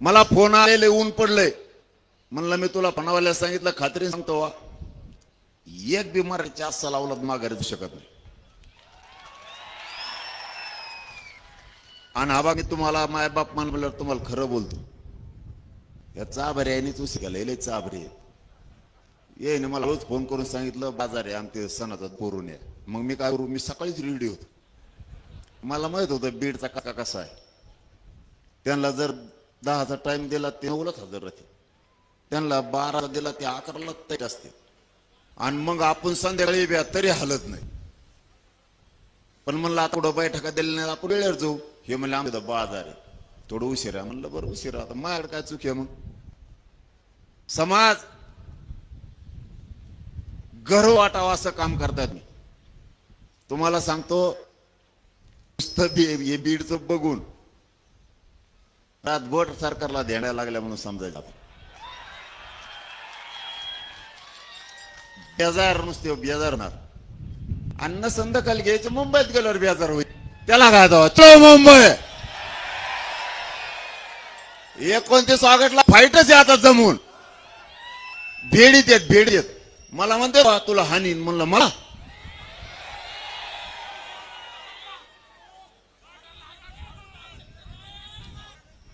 मला फोन आलेले ऊन पडले म्हणलं मी तुला पणावाल्याला सांगितलं खात्री सांगतो वा एक बिमारीच्या असा लावला माघारी शकत नाही आणि आबा मी तुम्हाला माय बाप मान बोलल्यावर तुम्हाला खरं बोलतो या चाभरे यांनी तू शिकायला चाभरे ये ने मला रोज फोन करून सांगितलं बाजार आहे आमचे सणाचा पोरून आहे मग मी काय करू मी सकाळीच रेडी होतो मला माहित होतं बीडचा काका कसा आहे त्यांना जर 10चा टाइम दिला ते 9लाच हजर राहते त्यांना 12 दिला ते 11ला तयार असते आणि मग आपण संध्याकाळी बी तरी हलत नाही पण म्हणलं आता थोडं बैठका दिली नाही आपण वेळेवर जाऊ हे म्हणलं आमचं बाजार आहे थोडं उशीर आहे म्हणलं बरं उशीर आता माझ्याकडे काय चूक आहे मग समाज गर्व वाटावा असं काम करतात मी तुम्हाला सांगतो हे बीडचं बघून रातभर सरकारला देण्याला लागल्या म्हणून समजायचं बेजार नुसते बेजार होणार अन्न संध्याकाळी घ्यायचं मुंबईत गेल्यावर बेजार होईल त्याला काय तो मुंबई 29 ऑगस्टला फाईटच आहे आता जमून भेडीत येत मला म्हणते तुला हानीन म्हणलं मला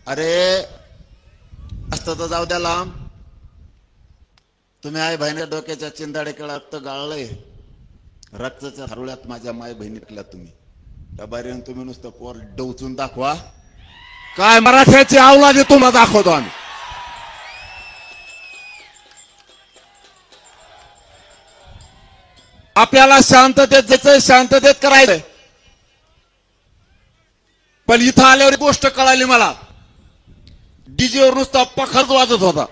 अरे असतं तर जाऊ द्या लांब तुम्ही आई बहिणी डोक्याच्या चिंदाडे केळा रक्त गाळलंय रक्ताच्या हरुळ्यात माझ्या माय बहिणी टाकल्या तुम्ही डबारीने तुम्ही नुसतं पोर डोचून दाखवा काय मराठ्याची अवलादी तुम्हाला दाखवतो आम्ही आपल्याला शांततेत जायचंय शांततेत करायचंय पण इथं आल्यावर गोष्ट कळाली मला डीजेवर नुसता पखरच वाजत होता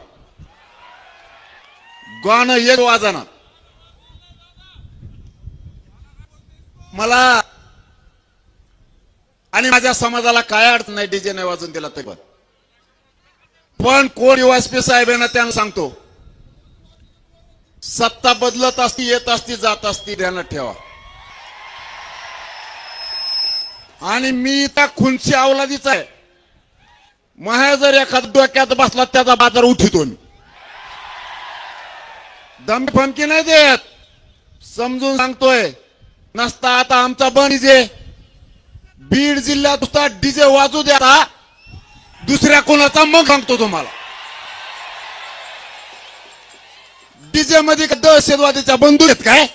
गाणं एक वाजना मला आणि माझ्या समाजाला काय अडचण नाही डीजे नाही वाजून दिला ते पण कोण वाजपेयी साहेब यांना त्यांना सांगतो सत्ता बदलत असती येत असती जात असती ध्यानात ठेवा आणि मी त्या खुनची अवलादीचा आहे महा जर एखाद्या डोक्यात बसला त्याचा बाजार उठितो मी दमफमकी नाही देत समजून सांगतोय नसता आता आमचा बन डीजे बीड जिल्ह्यात नुसता डीजे वाजू द्या दुसऱ्या कोणाचा मग सांगतो तुम्हाला डीजे मध्ये दहशतवादीच्या बंदूक आहेत काय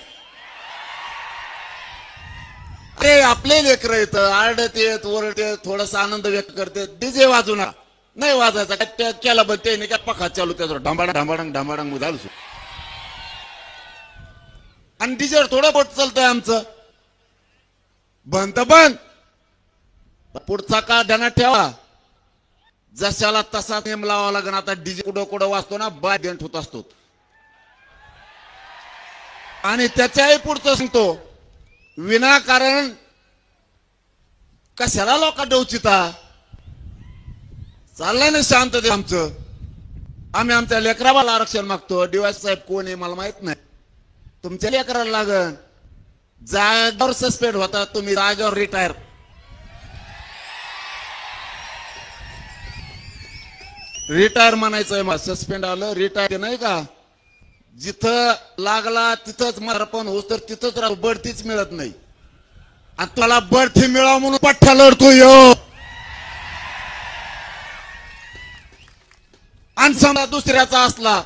अरे आपले लेकर येत आरडत येत ओरडत येत थोडासा आनंद व्यक्त करते डीजे वाजू ना नाही वाजायचा केला बघ ते काय पखा चालू त्याचं ढांबाडंग ढांबाडंग ढांबाडंग झालं आणि डीजेवर थोडं बोट चालतंय आमचं बंद बंद पुढचा काळ ध्यानात ठेवा जशाला तसा नेम लावावा लागेल आता डीजे कुठं कुठं वाजतो ना बाय देंट होत असतो आणि त्याच्याही पुढचं सांगतो विनाकारण कशाला लोक डोचिता चाललंय ना शांतते आमचं आम्ही आमच्या लेकराला आरक्षण मागतो डीवाय साहेब कोण आहे मला माहित नाही तुमच्या लेकराला लागन जागेवर सस्पेंड होता तुम्ही जागेवर रिटायर म्हणायचंय मग सस्पेंड आलं रिटायर नाही का जिथं लागला तिथंच मारपण होत तर तिथंच राहू बढतीच मिळत नाही आणि तुला बढती मिळावं म्हणून पठ्ठा लढतो यो आणि समजा दुसऱ्याचा असला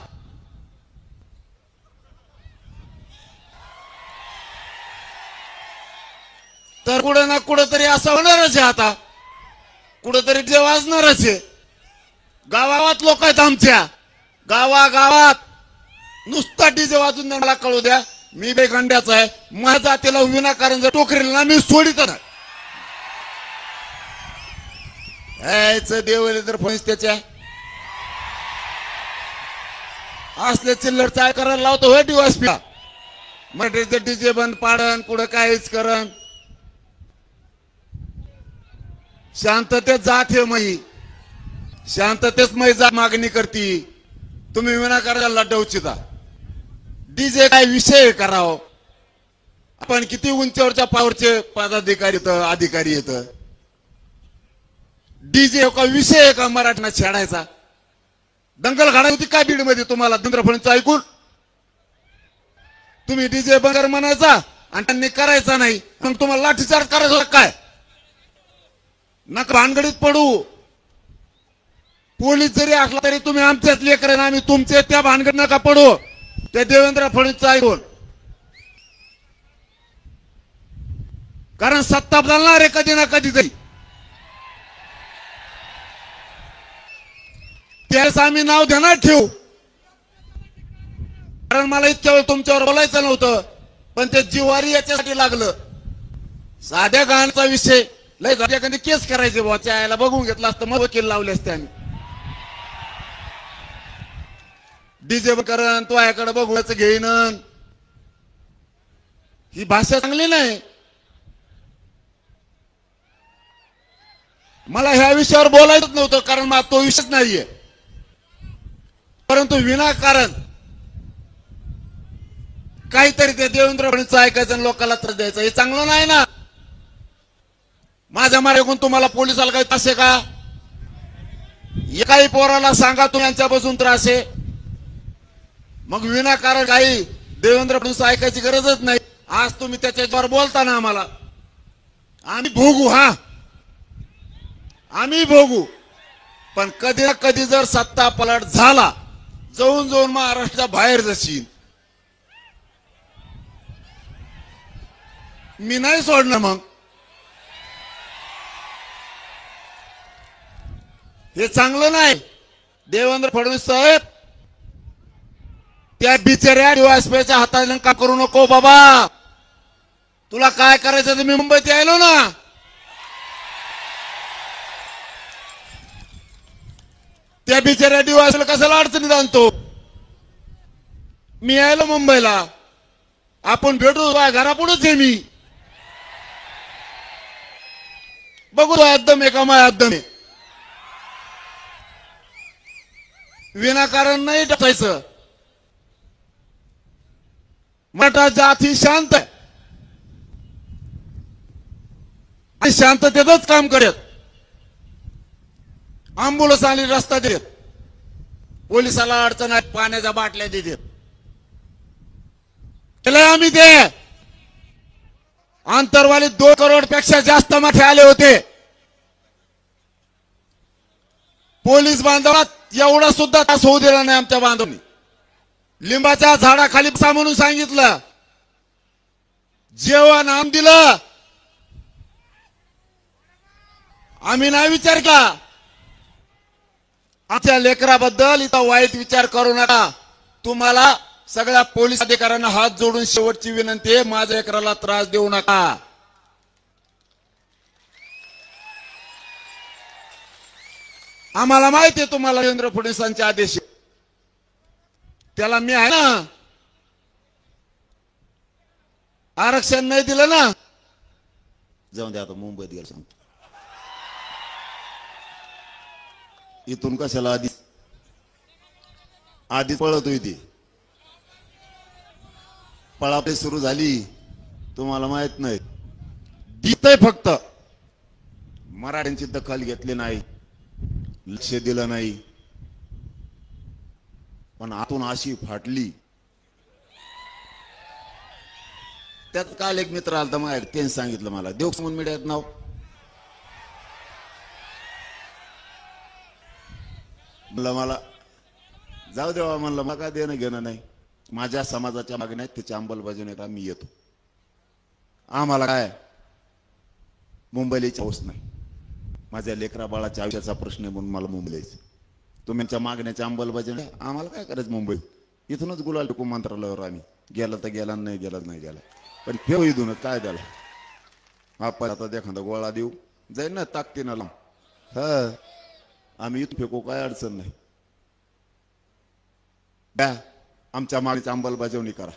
तर कुठे ना कुठेतरी असं होणारच आहे आता कुठेतरी जे वाजणारच आहे गावात लोक आहेत आमच्या गावात नुसता डीजे वाजून मला कळू द्या मी बेगंड्याचा आहे माझ्या जातीला विनाकारण जर टोकरीला मी सोडित नाही देवले तर फणीस त्याच्या असले चिल्लर चाय करायला लावतो होय डीवायएसपी मग डीजे बंद पाडन कुठं काहीच करण शांततेत जात हे मही शांततेत मै जा मागणी करती तुम्ही विनाकारण लढवचिता डीजे काय विषय करावं आपण किती उंचीवरच्या पावरचे पदाधिकारी अधिकारी येत डीजे का विषय आहे का मराठीना छेडायचा? दंगल घडायची होती काय बीड मध्ये तुम्हाला देवेंद्र फडणवीस ऐकून? तुम्ही डीजे बंद म्हणायचा आणि त्यांनी करायचा नाही, मग तुम्हाला लाठीचार्ज करायचा काय? नका भानगडीत पडू. पोलीस जरी असला तरी तुम्ही आमच्याच लेकर ना, आम्ही तुमचे. त्या भानगड नका पडू त्या देवेंद्र फडणवीस ऐकून. कारण सत्ता बदलणार आहे कधी ना कधी तरी. त्यावेळेस आम्ही नाव ध्यानात ठेवू. कारण मला इतक्या वेळ तुमच्यावर बोलायचं नव्हतं, पण ते जिवारी याच्यासाठी लागलं. साध्या गाण्याचा विषय लय एखादी केस करायचे बुवा, त्याला बघून घेतला असतं मग वकील लावले असते आम्ही. डीजे करण तो याकडे बघूच घेईन, ही भाषा चांगली नाही. मला ह्या विषयावर बोलायचंच नव्हतं, कारण मला तो विषयच नाहीये. परंतु विनाकारण काहीतरी ते देवेंद्र फडणवीस ऐकायचं आणि लोकांना त्रास द्यायचा, हे चांगलं नाही ना. माझ्या मार्गातून तुम्हाला पोलिसाला काही त्रास आहे का? एकाही पोराला सांगा तुम्ही यांच्यापासून त्रास आहे. मग विनाकारण काही देवेंद्र फडणवीस ऐकायची गरजच नाही. आज तुम्ही त्याच्यावर बोलताना आम्हाला आम्ही भोगू, हा आम्ही भोगू. पण कधी ना कधी जर सत्ता पलट झाला, जाऊन जाऊन महाराष्ट्राच्या बाहेर जाशील, मी नाही सोडणार. मग हे चांगलं नाही. देवेंद्र फडणवीस साहेब, त्या बिचाऱ्या डीवायएसपीच्या हाताने का करू नको बाबा. तुला काय करायचं तर मी मुंबईत यायलो ना. त्या बिचाऱ्या डीवायएसपीला कशाला अडचणीत आणतो? मी यायलो मुंबईला, आपण भेटू घरापुढेच आहे मी. बघू एकदम एका माय एकदम विनाकारण नाही टाकायचं. मराठा जात ही शांत आहे आणि शांततेतच काम करत. अँब्युलन्स आली रस्ता देत, पोलिसाला अडचण आहे पाण्याच्या बाटल्या देत. केलंय आम्ही ते. आंतरवाली 2 करोड पेक्षा जास्त माथे आले होते. पोलीस बांधवात एवढा सुद्धा त्रास होऊ दिला नाही आमच्या बांधवांनी. लिंबाच्या झाडाखाली बसा म्हणून सांगितलं, जेवण आम दिलं. आम्ही नाही विचार केला. आमच्या लेकराबद्दल इथं वाईट विचार करू नका. तुम्हाला सगळ्या पोलीस अधिकाऱ्यांना हात जोडून शेवटची विनंती आहे, माझ्या लेकराला त्रास देऊ नका. आम्हाला माहिती आहे तुम्हाला देवेंद्र फडणवीसांचे आदेश, त्याला मी आहे ना. आरक्षण नाही दिलं ना, जाऊन द्या आता मुंबईत गेलं सांगतो. इथून कशाला आधी पळत होती. पळापळी सुरू झाली, तुम्हाला माहित नाही. दिसतंय फक्त मराठ्यांची दखल घेतली नाही, लक्ष दिलं नाही. पण आतून अशी फाटली. त्यात काल एक मित्र आलता माझ्या, त्यांनी सांगितलं मला, देव समोर मीडियात नाव. म्हणलं मला जाऊ देवा, म्हणलं मला काय देणं घेणं नाही. माझ्या समाजाच्या मागण्या आहेत, त्याची अंमलबजावणी करा, मी येतो. आम्हाला काय मुंबईला पाऊस नाही, माझ्या लेकरा बाळाच्या आयुष्याचा प्रश्न आहे म्हणून मला मुंबईला यायचं. तुमच्या मागण्याच्या अंमलबजावणी आम्हाला काय करायचं मुंबईत. इथूनच गुलाल टिकू मंत्रालयावर आम्ही. गेला तर गेला, नाही गेला नाही गेला, पण फेव इथून काय त्याला. आपण आता एखादा गोळा देऊ जाईल ना ताकदीनं लांब. हा, आम्ही इथून फेकू, काय अडचण नाही. द्या आमच्या मागणीची अंमलबजावणी करा.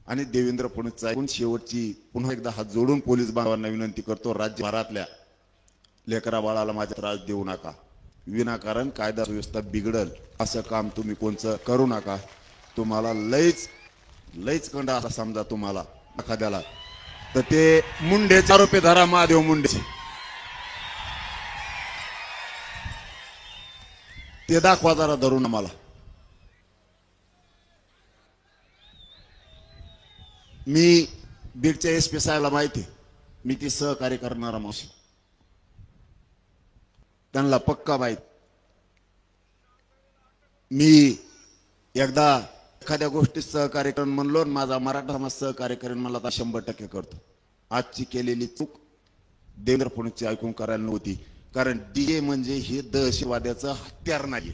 आणि देवेंद्र फडणवीस ऐकून शेवटची पुन्हा एकदा हात जोडून पोलीस बांधवांना विनंती करतो, राज्यभरातल्या लेकरा बाळाला माझा त्रास देऊ नका. विनाकारण कायदा सुव्यवस्था बिघडल असं काम तुम्ही कोणचं करू नका. तुम्हाला लईच कंड असा समजा तुम्हाला एखाद्याला, तर ते मुंडेचे आरोपी धरा, महादेव मुंडेचे. ते दाखवा जरा धरून मला. मी बीडच्या SP साहेबला माहिती, मी ती सहकार्य करणारा मावशी, त्यांना पक्का माहित. मी एकदा एखाद्या गोष्टीत सहकार्य करून म्हणलो, माझा मराठा समाज सहकार्य करेन, मला आता 100% करतो. आजची केलेली चूक देवेंद्र फडणवीसची ऐकून करायला नव्हती, कारण DJ म्हणजे हे दहशतवाद्याचं हत्यार नाही.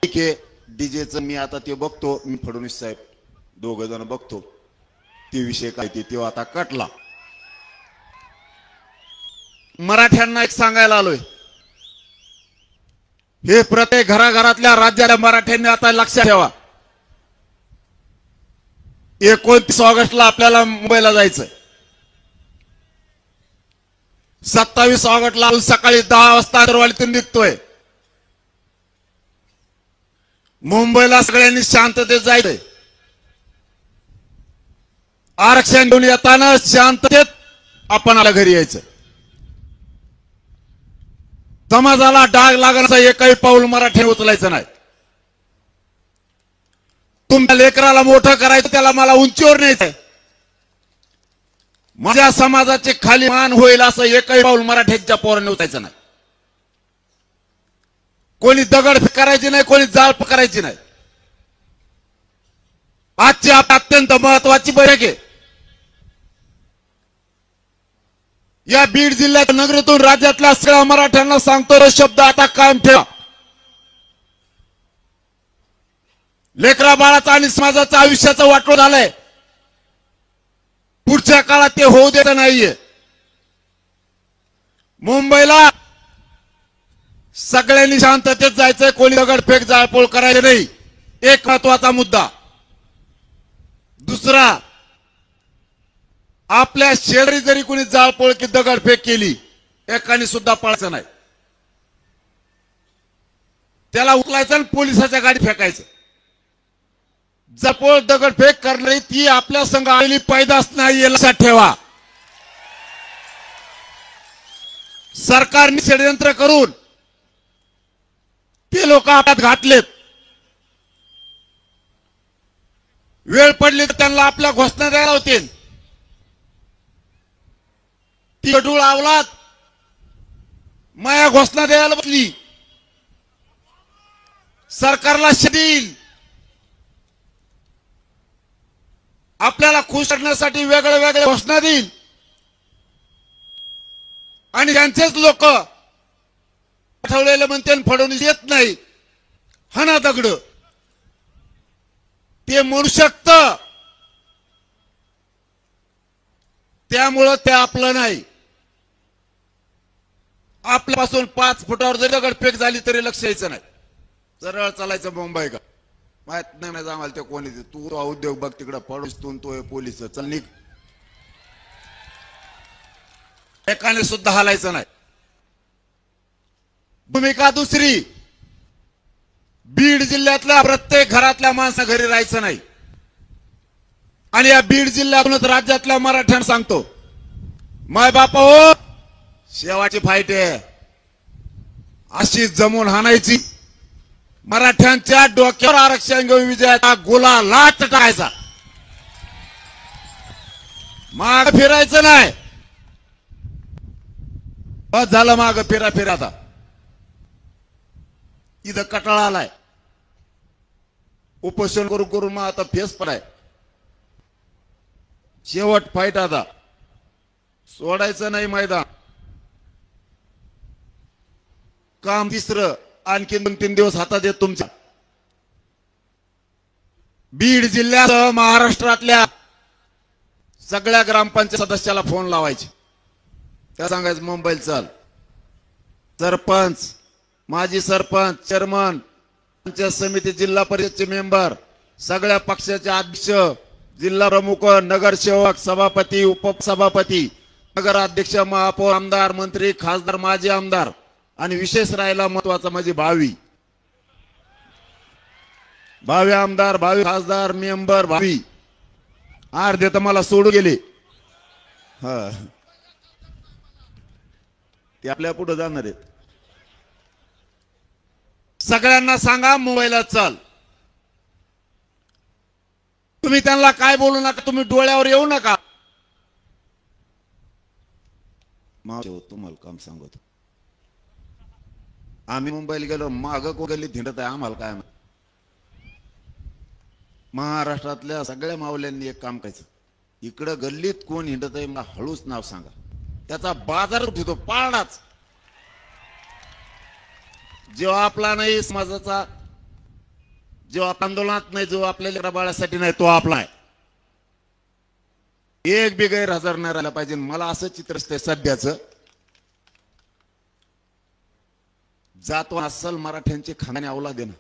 ठीक आहे, DJचं मी आता ते बघतो, मी फडणवीस साहेब दोघ जण बघतो, ते विषय काय ते आता कटला. मराठ्यांना एक सांगायला आलोय, हे प्रत्येक घराघरातल्या राज्याच्या मराठ्यांनी आता लक्षात ठेवा. 29 ऑगस्टला आपल्याला मुंबईला जायचंय. 27 ऑगस्टला सकाळी 10 वाजता आंतरवालीतून निघतोय. मुंबईला सगळ्यांनी शांततेत जायचंय. आरक्षण घेऊन येताना शांततेत आपण आपल्या घरी यायचं. समाजाला डाग लागण्याचा एकही पाऊल मराठ्याने उचलायचं नाही. तुमच्या लेकराला मोठं करायचं, त्याला मला उंचीवर न्यायचंय. माझ्या समाजाचे खाली मान होईल असं एकही पाऊल मराठ्यांच्या पोरांनी उचलायचं नाही. कोणी दगड करायची नाही, कोणी जाळ करायची नाही. आजची अत्यंत महत्वाची बैठक आहे. या बीड जिल्ह्यात नगरीतून राज्यातल्या सगळ्या मराठ्यांना सांगतो, शब्द आता कायम ठेवा. लेकरा बाळाचा आणि समाजाचा आयुष्याचं वाटोळ झालंय. पुढच्या काळात ते होऊ देत नाहीये. मुंबईला सगळ्यांनी शांततेत जायचंय, कोणी दगडफेक जाळपोळ करायची नाही. एक महत्वाचा मुद्दा. दुसरा, आपल्या शेजारी जरी कोणी जाळपोळ की दगडफेक केली, एकाने सुद्धा पळायचं नाही. त्याला उचलायचं आणि पोलिसाच्या गाडी फेकायचं. जाळपोळ दगडफेक करणारी ती आपल्या संघ आलेली पैदास नाही, हे लक्षात ठेवा. सरकारने षडयंत्र करून ते लोक हातात घातलेत. वेळ पडली तर त्यांना आपल्या घोषणा द्यायला होतील. ती गडूळ आवलात माया घोषणा द्यायला बसली. सरकारला शदील आपल्याला खुश करण्यासाठी वेगळे वेगळे घोषणा देईल आणि त्यांचेच लोक ठेवलेले म्हणते फडणवीस येत नाही, हाना दगड. ते म्हणू शकत, त्यामुळं ते आपलं नाही. आपल्यापासून 5 फुटावर जरी दगडफेक झाली तरी लक्ष यायचं नाही. सरळ चालायचं मुंबई का माहित नाही आम्हाला ते कोणी. तू उद्योग बघ तिकडं, फडणवीस तो पोलीस, चल निघ. एकाने सुद्धा हालायचं नाही. भूमिका दुसरी, बीड जिल्ह्यातल्या प्रत्येक घरातल्या माणसा घरी राहायचं नाही. आणि या बीड जिल्ह्यातूनच राज्यातल्या मराठ्यांना सांगतो, माय बापा हो, शेवाची फाईट आहे. अशी जमून हाणायची. मराठ्यांच्या डोक्यावर आरक्षण घेऊन विजयाचा गुलाल टाकायचा. माग फिरायचं नाही. बस झालं माग फिरा आता. इथं कटाळा आलाय. उपोषण करून करून मग आता फेस पडाय. शेवट फाईट आता. सोडायचं नाही मैदान. काम तिसरं आणखी 2-3 दिवस हातात येत तुमच्या. बीड जिल्ह्यात महाराष्ट्रातल्या सगळ्या ग्रामपंचायत सदस्याला फोन लावायचे. त्या सांगायचं मुंबईला चल. सरपंच, माजी सरपंच, चेअरमन, पंचायत समिती, जिल्हा परिषदचे मेंबर, सगळ्या पक्षाचे अध्यक्ष, जिल्हा प्रमुख, नगरसेवक, सभापती, उपसभापती, नगराध्यक्ष, महापौर, आमदार, मंत्री, खासदार, माजी आमदार आणि विशेष राहिला महत्वाचा म्हणजे भावी आमदार, भावी खासदार, मेंबर, भावी अर्धे तर मला सोडू गेले. ते आपल्या पुढे जाणार आहेत. सगळ्यांना सांगा मुंबईला चल. तुम्ही त्यांना काय बोलू नका, तुम्ही डोळ्यावर येऊ नका. तुम्हाला काम सांगतो, आम्ही मुंबईला गेलो, माग को गल्लीत हिंडत आहे, आम्हाला काय. महाराष्ट्रातल्या सगळ्या मावल्यांनी एक काम करायचं, इकडं गल्लीत कोण हिंडत आहे मला हळूच नाव सांगा, त्याचा बाजार उठतो पाळणाच. जो आपला नाही समाजाचा, जो आंदोलनात नाही, जो आपल्या लेकरा बाळासाठी नाही, तो आपला आहे. एक बी गैरहजर नाही राहिला पाहिजे. मला असं चित्र असते सध्याचं, जातो अस्सल मराठ्यांची खाण्याने अवलाद आहे ना,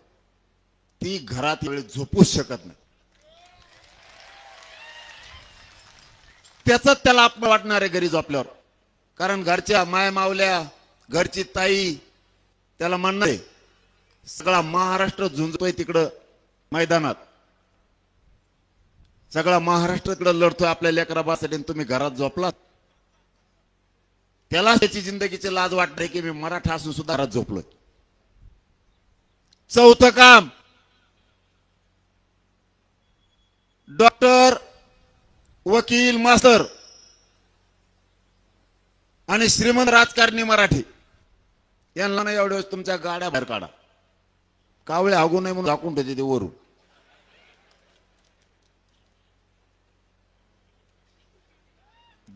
ती घरात वेळ झोपूच शकत नाही. त्याच त्याला आपण वाटणार आहे घरी झोपल्यावर, कारण घरच्या माय मावल्या, घरची ताई त्याला म्हणणार आहे. सगळा महाराष्ट्र झुंजतोय तिकडं मैदानात, सगळा महाराष्ट्र तिकडं लढतोय आपल्या लेकराबासाठी, तुम्ही घरात झोपलात. त्याला त्याची जिंदगीची लाज वाटते की मी मराठा असून सुद्धा घरात झोपलोय. चौथं काम, डॉक्टर, वकील, मास्तर आणि श्रीमंत राजकारणी मराठी यांना नाही एवढ्या वेळेस तुमच्या गाड्या बाहेर काढा. कावळे हागू नये म्हणून झाकून ठेवते ते वरून.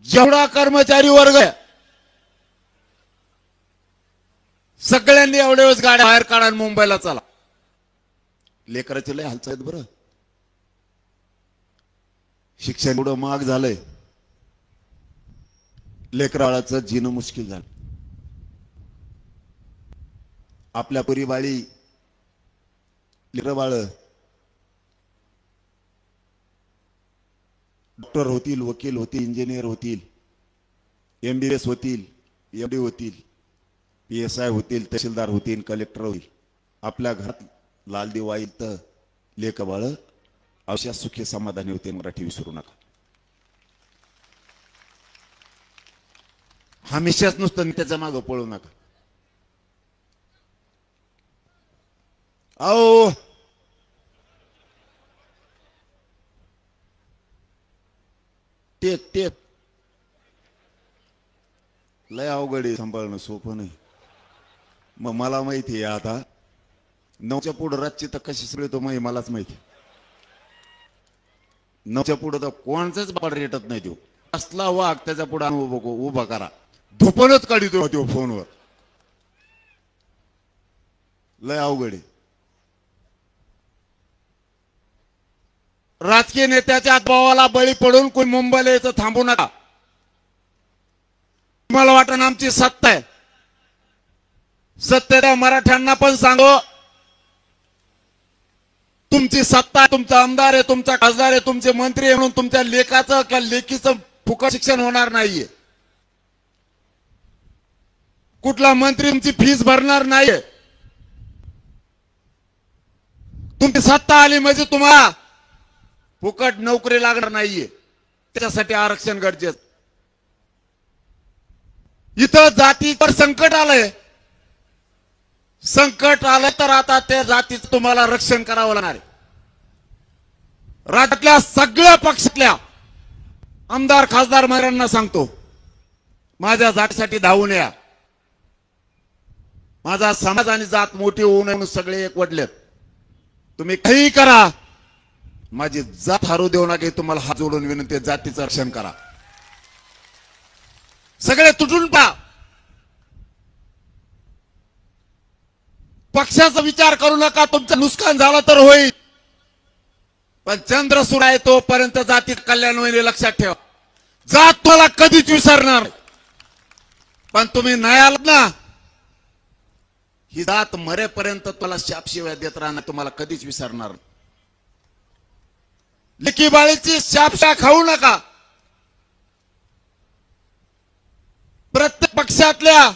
जेवढा कर्मचारी वर्ग आहे सगळ्यांनी एवढ्या वेळेस गाड्या बाहेर काढा आणि मुंबईला चला. लेकराचे लय हालचाल आहेत बरं. शिक्षण एवढं महाग झालंय, लेकराळाचं जीणं मुश्किल झालं. आपल्या पुरी बाळी लेकरं बाळ डॉक्टर होतील, वकील होतील, इंजिनियर होतील, MBBS होतील, MD होतील, PSI होतील, तहसीलदार होतील, कलेक्टर होईल. आपल्या घरात लाल दिवा येईल तर लेक बाळ अशा सुखी समाधानी होते. मराठी विसरू नका. हमेशाच नुसतं त्याच्या मागं पळू नका. आओ ते लय अवघड आहे, सांभाळणं सोपं नाही. मग मला माहिती आहे आता 9च्या पुढे रातची तर कशी सगळे तो मलाच माहिती. 9च्या पुढे तर कोणाचाच बाळ रेटत नाही. तो असला वाघ त्याच्या पुढे उभा करा, धोपणच काढितो तो फोनवर. लय अवघड आहे. राजकीय नेत्याच्या दबावाला बळी पडून कोणी मुंबईला यायचं थांबू नका. मला वाटतं आमची सत्ता आहे, सत्तेच्या मराठ्यांना पण सांगो, तुमची सत्ता, तुमचा आमदार आहे, तुमचा खासदार आहे, तुमचे मंत्री आहे म्हणून तुमच्या लेकाचं किंवा लेकीचं फुकट शिक्षण होणार नाहीये. कुठला मंत्री तुमची फीस भरणार नाहीये. तुमची सत्ता आली म्हणजे तुम्हाला फुकट नोकरी लागणार नाहीये. त्याच्यासाठी आरक्षण गरजेचं. इथं जातीवर संकट आलंय, संकट आलं तर आता त्या जातीचं तुम्हाला रक्षण करावं लागणार आहे. राज्यातल्या सगळ्या पक्षातल्या आमदार खासदार मंत्र्यांना सांगतो, माझ्या जातीसाठी धावून या. माझा समाज आणि जात मोठी होऊ नये म्हणून सगळे एकवटलेत. तुम्ही काही करा, माझी जात हारू देऊ नका. तुम्हाला हात जोडून विनंती, जातीचं रक्षण करा. सगळे तुटून पहा. पक्षाचा विचार करू नका. तुमचं नुकसान झालं तर होईल, पण चंद्र सूर्य आहे तोपर्यंत जातीत कल्याण होईल लक्षात ठेवा. जात तुम्हाला कधीच विसरणार, पण तुम्ही नाही आलात ना, ही जात मरेपर्यंत तुम्हाला शापशिवाय देत राहणार, तुम्हाला कधीच विसरणार. लेकी बाळीची शापशा खाऊ नका. प्रत्येक पक्षातल्या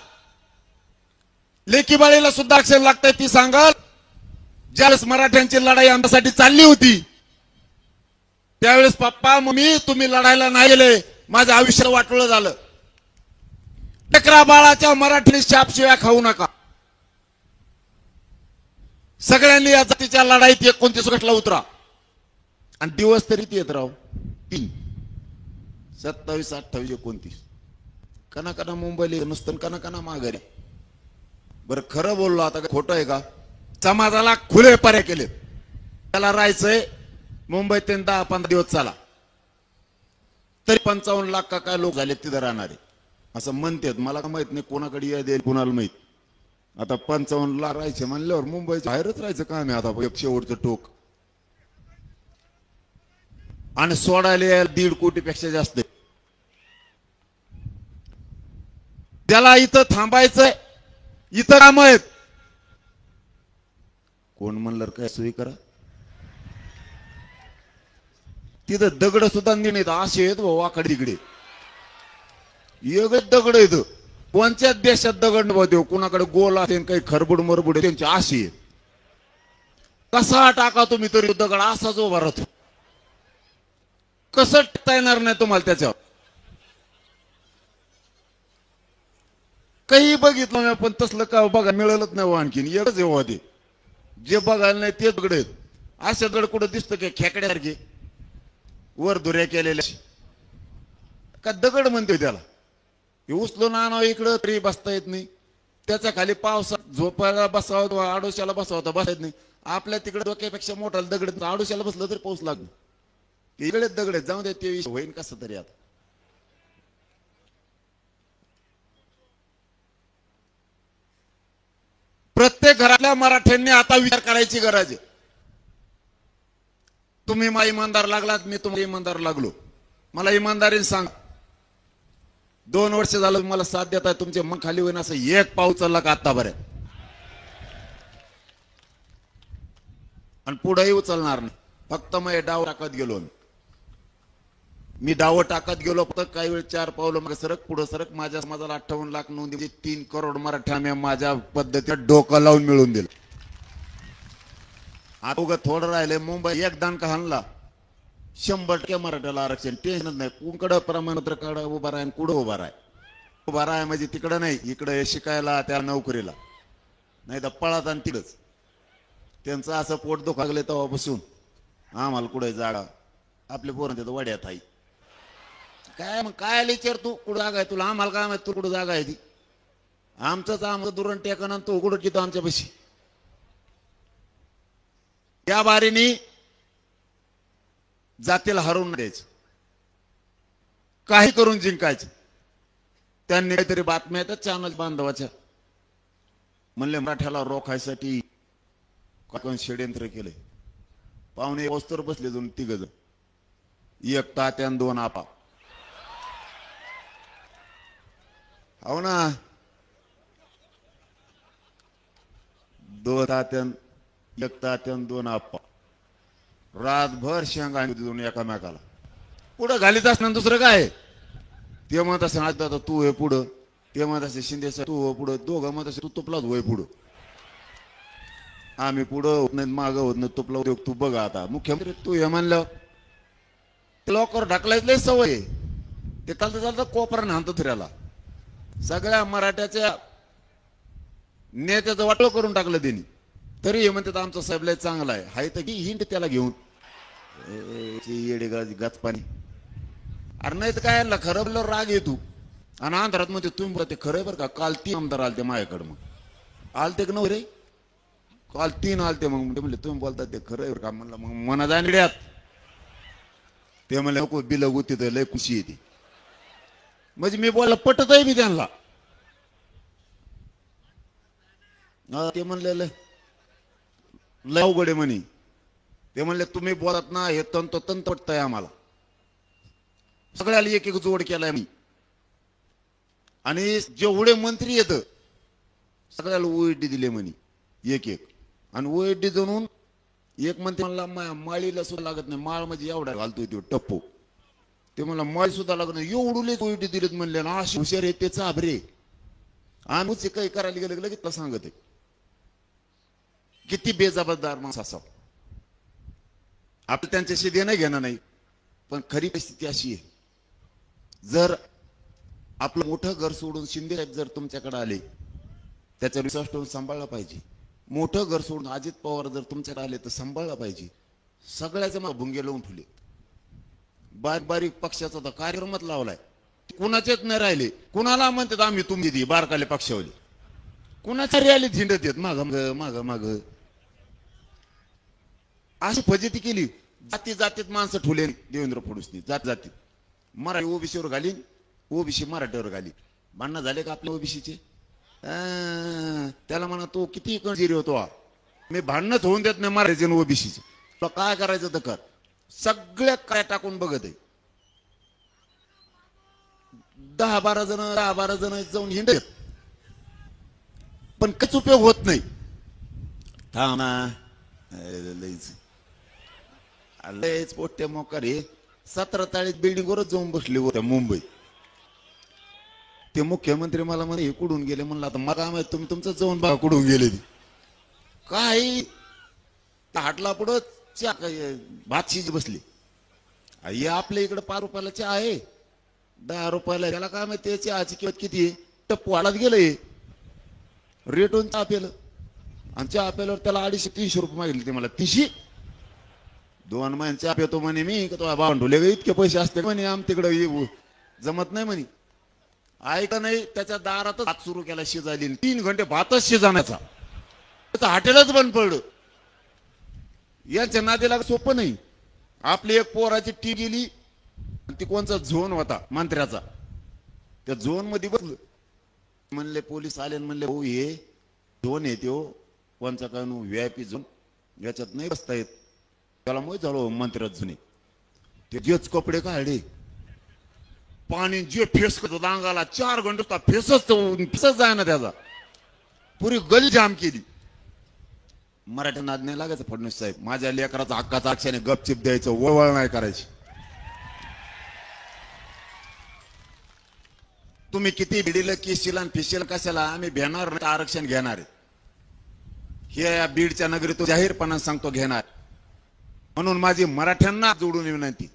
लेकी बाळीला सुद्धा रक्षण लागतंय. ती सांगाल, ज्यावेळेस मराठ्यांची लढाई आमच्यासाठी चालली होती त्यावेळेस पप्पा मम्मी तुम्ही लढायला नाही गेले, माझं आयुष्य वाटोळं झालं. लेकरा बाळाच्या मराठी शापशिव्या खाऊ नका. सगळ्यांनी या जातीच्या लढाईत 29 गटला उतरा. आणि दिवस तरी येत राव 3 27 28 29 कना मुंबईला नुसतं कना माघारी. बरं खरं बोललो आता खोटं आहे का? समाजाला खुले पर्याय केले. त्याला राहायचंय मुंबईत 10-15 दिवस चाला तरी 55 लाख का काय लोक झाले तिथं राहणारे असं म्हणतात. मला का माहित नाही कोणाकडे या देईल कोणाला माहित. आता 55 लाख राहायचे म्हणल्यावर मुंबईच्या बाहेरच राहायचं काम आहे आता एक शेवटचं टोक. आणि सोडायला 1.5 कोटीपेक्षा जास्त. त्याला इथं थांबायचंय, इथं काम आहेत. कोण म्हणलं काय सोयी करा. तिथं दगड सुद्धा नाही असे आहेत वाकडे तिकडे एक दगड येत. कोणत्याच देशात दगड देऊ कुणाकडे गोल असेल काही खरबुड मरबुड त्यांची आशी आहे. कसा टाका तुम्ही तरी दगड असाच उभा राहतो. कसं टिकता येणार नाही तुम्हाला त्याच्यावर. काही बघितलं नाही पण तसलं का बघा मिळालंच नाही. आणखीन एकच येऊ ते जे बघायला नाही ते दगड आहेत. असे दगड कुठं दिसतं की खेकड्यासारखे वर धुऱ्या केलेल्या का दगड म्हणतोय त्याला. हे उचलून आणावं इकडं तरी बसता येत नाही. त्याच्या खाली पावसात झोपायला बसावं आडोशाला बसावं बसता येत नाही. आपल्या तिकडे डोक्यापेक्षा मोठा दगड आडोशाला बसलं तरी पाऊस लागतो. इकडे दगड जाऊ दे ते होईन कसं तरी. आता प्रत्येक घरातल्या मराठ्यांनी आता विचार करायची गरज आहे. तुम्ही मला इमानदार लागलात मी तुम्हाला इमानदार लागलो. मला इमानदारीने सांग 2 वर्ष झालं मला साथ देत आहे. तुमचे मन खाली होईन असं एक पाऊस चालला का आतापर्यंत. आणि पुढेही उचलणार नाही. फक्त मग डाव टाकत गेलो मी डाव टाकत गेलो. फक्त काही वेळ 4 पावलं मग सरक पुढे सरक. माझ्या समाजाला 58 लाख नोंदी 3 करोड मराठा मी माझ्या पद्धतीने डोकं लावून मिळवून दिलं. आता उगा थोडं राहिले. मुंबई एक दानका हाणला 100% मराठ्याला आरक्षण. टेन्शनच नाही. कुणकडं प्रमाणपत्र काढा उभा राहा कुठं उभा राहा. उभा राहा म्हणजे तिकडं नाही इकडे शिकायला त्या नोकरीला नाही तर पळात आणि तिकडच. त्यांचं असं पोट दुखागले तेव्हापासून आम्हाला कुठे जागा आपले पोरं तिथं वड्यात आहे. काय मग काय विचार तू कुठं जागा आहे तुला. आम्हाला काय माहिती तू कुठं जागा आहे ती. आमचं दुरण टेकन तो कुठं तिथं आमच्या पैशी. या बारीनी जातीला हरवून द्यायचं काही करून जिंकायचं. त्यांनी काहीतरी बातम्या येतात चॅनल बांधवाच्या म्हणले मराठ्याला रोखायसाठी कोण षडयंत्र केले. पाहुणे वस्तर बसले 2-3 जण. एक तात्या 2 आपा. हो ना 2 तात्या 1 तात्या 2 आपा. रातभर शेंगा देऊन एकामेकाला पुढं घालीत असणार. दुसरं काय ते म्हणत असे आज दादा तू हे पुढं. ते म्हणत असे शिंदे तू हो पुढं. दोघं म्हणत असे तू तुपलाच होय पुढं. आम्ही पुढं होत नाही मागं होत नाही. तुपला उद्योग तू बघा. आता मुख्यमंत्री तू हे म्हणलं ते लवकर ढकलायचं सवय. ते चालतं चालतं कोपराने हाणतो फिरायला. सगळ्या मराठ्याच्या नेत्याचं वाटोळ करून टाकलं त्यांनी. तरी हे म्हणतात आमचा साहेब लय चांगला आहे. हाय तर की हिंट त्याला घेऊन येडे गाचपाणी. अरे नाही तर काय खरं बोलल्यावर राग येतो. आणि अंधारात म्हणते तुम्ही ते खरं बरं का. काल 3 आमदार आलते माझ्याकडे. मग आलते का नव्हे रे. काल 3 आलते. मग म्हणले तुम्ही बोलतात ते खरं आहे का. म्हणलं मग मना जाणड्यात. ते म्हणले नको बिल गुती तर लय खुशी येते. म्हणजे मी बोलला पटत आहे मी त्यांना. ते म्हणले लय अवघड आहे म्हणे. ते म्हणले तुम्ही बोलत ना हे तंत पटतंय आम्हाला. सगळ्याला एक जोड केलाय मी. आणि जेवढे मंत्री येत सगळ्याला ओएडी दिले म्हणे एक. आणि ओएडी जणून एक मंत्री म्हणला माळीला सुद्धा लागत नाही. माळ म्हणजे एवढा घालतोय तो टप्पू. ते म्हणला माळी सुद्धा लागत नाही. एवढूले ओएडी दिलेत म्हणले ना. अशी हुशार आहे ते चाभरे. आम्हीच काही करायला गेलं लगेच सांगत आहे. किती बेजबाबदार माणूस असावं. आपलं त्यांच्याशी देणं घेणं नाही. पण खरी परिस्थिती अशी आहे जर आपलं मोठं घर सोडून शिंदे साहेब जर तुमच्याकडे आले त्याच्यावर विश्वास ठेवून सांभाळला पाहिजे. मोठं घर सोडून अजित पवार जर तुमच्याकडे आले तर सांभाळला पाहिजे. सगळ्याच्या मग भुंगे लावून ठेवले. बारीक बारीक पक्षाचा तर कार्यक्रमच लावलाय. कुणाचेच नाही राहिले. कुणाला म्हणतात आम्ही तुम्ही दी बारकाले पक्षावली. कुणाच्या रॅलीत झिंडत येत माग माग माग अशी फजिती केली. जाती जातीत माणसं ठुले देवेंद्र फडणवीसनी. जात जातीत मराठी ओबीसीवर घालीन, ओबीसी मराठीवर घालीन. भांडणं झाले का आपल्या ओबीसीचे? त्याला म्हणा तो किती कणजिरी होतो. मी भांडणच होऊन देत नाही मराठीचे ओबीसीचे. तुला काय करायचं तर कर. सगळ्या काय टाकून बघत आहे. 10-12 जण जाऊन हिंडत पण काहीच उपयोग होत नाही. थांब ना लयच पोट्या मोकारे 17 ताळीत बिल्डिंगवरच जाऊन बसले होत्या मुंबईत. ते मुख्यमंत्री मला म्हणे हे कुठून गेले. म्हणलं आता मला माहित तुम्ही तुमचं जाऊन बघा कुठून गेले. काय हाटला पुढं भात शिज बसली. हे आपल्या इकडे 5 रुपयाला चहा आहे, 10 रुपयाला. त्याला काय माहिती चहाची किंमत किती आहे. टप्पू वाढत गेलंय. रेटून चहा पेलं आणि चहा पेल्यावर त्याला 250-300 रुपये मागितले. ते मला 300. 2 महिने चहा पेतो म्हणे मी. का बांधवले ग इतके पैसे असते म्हणे आम तिकडं जमत नाही म्हणे. ऐका नाही त्याच्या दारातच भात सुरू केला शिजायली. 3 घंटे भातच शिजाण्याचा. त्याचं हॉटेलच बंद पडलं. यांच्या नादीला सोपं नाही. आपली एक पोराची टी गेली. ती कोणचा झोन होता मंत्र्याचा. त्या झोन मध्ये बसलं. म्हणले पोलीस आले म्हणले हो हे झोन येते हो कोणचा काय VIP झोन याच्यात नाही बसता येत. त्याला मग झालो मंत्र्यात जुने ते जेच कपडे काढले. पाणी जे फेस करतो अंगाला 4 घंटे फेसच जाय ना त्याचा. पुरी गली जाम केली. मराठी नाद नाही लागायचं फडणवीस साहेब. माझ्या लेकराचा हक्काचा अक्षाने गपचिप द्यायचं, वळवळ नाही करायची. तुम्ही किती भिडीला केशील आणि फिशील कशाला आम्ही भेणार नाही. आरक्षण घेणार आहे हे या बीडच्या नगरीतून जाहीरपणा सांगतो घेणार. म्हणून माझी मराठ्यांना जोडून विनंती.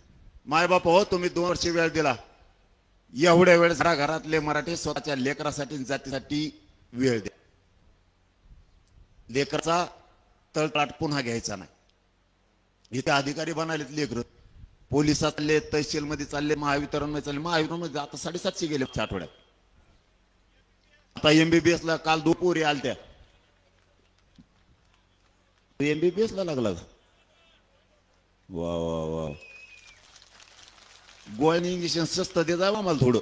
मायबाप हो तुम्ही 2 वर्ष वेळ दिला. एवढ्या वेळ घरातले मराठी स्वतःच्या लेकरासाठी जातीसाठी वेळ द्या. लेकराचा तळटाट पुन्हा घ्यायचा नाही. इथे अधिकारी बनालेत लेकर. पोलिसात चालले, तहसील मध्ये चालले, महावितरण मध्ये चालले. महावितरण मध्ये आता 750 गेले आठवड्यात. आता MBBS ला काल 2 पोरी आलत्या. MBBS ला लागला. वा वा वा. गोळ्यानी इंजेक्शन स्वस्त दे जावं आम्हाला थोडं.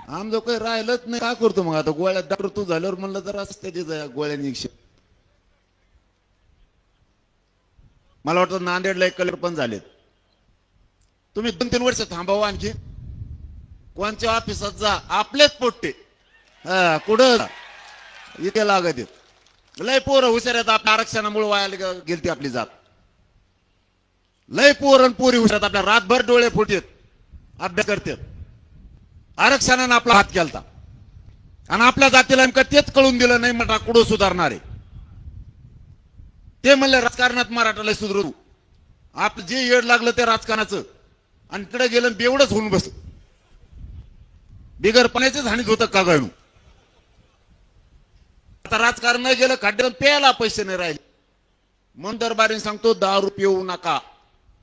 आमचं काही राहिलंच नाही. काय करतो मग आता गोळ्यात डॉक्टर तू झाल्यावर म्हणलं जरा असते दे जा गोळ्यानी इंजेक्शन. मला वाटतं नांदेडला 1 कलेक्टर पण झालेत. तुम्ही 2-3 वर्ष थांबावं आणखी. कोणच्या ऑफिसात जा आपलेच पोट्टे कुठं इथे लागत येत. लय पोरं हुशार आहेत आपल्या आरक्षणामुळे वायाला गेलती आपली जात. लय पोरण पोरी हुशार आपल्या रातभर डोळे फुटतात अभ्यास करतात. आरक्षणाने आपला हात केलता आणि आपल्या जातीला नेमकं तेच कळून दिलं नाही. मग कुठं सुधारणार आहे ते म्हणले राजकारणात मराठाला सुधरू. आपलं जे येड लागलं ते राजकारणाचं आणि तिकडे गेलं बेवडच होऊन बस. बिगर पाण्याचेच हानीत होतं का गणू. आता राजकारण नाही गेलं खड्ड्यात प्यायला पैसे नाही राहिले. म्हणून दरबारीने सांगतो दारू पिऊ नका.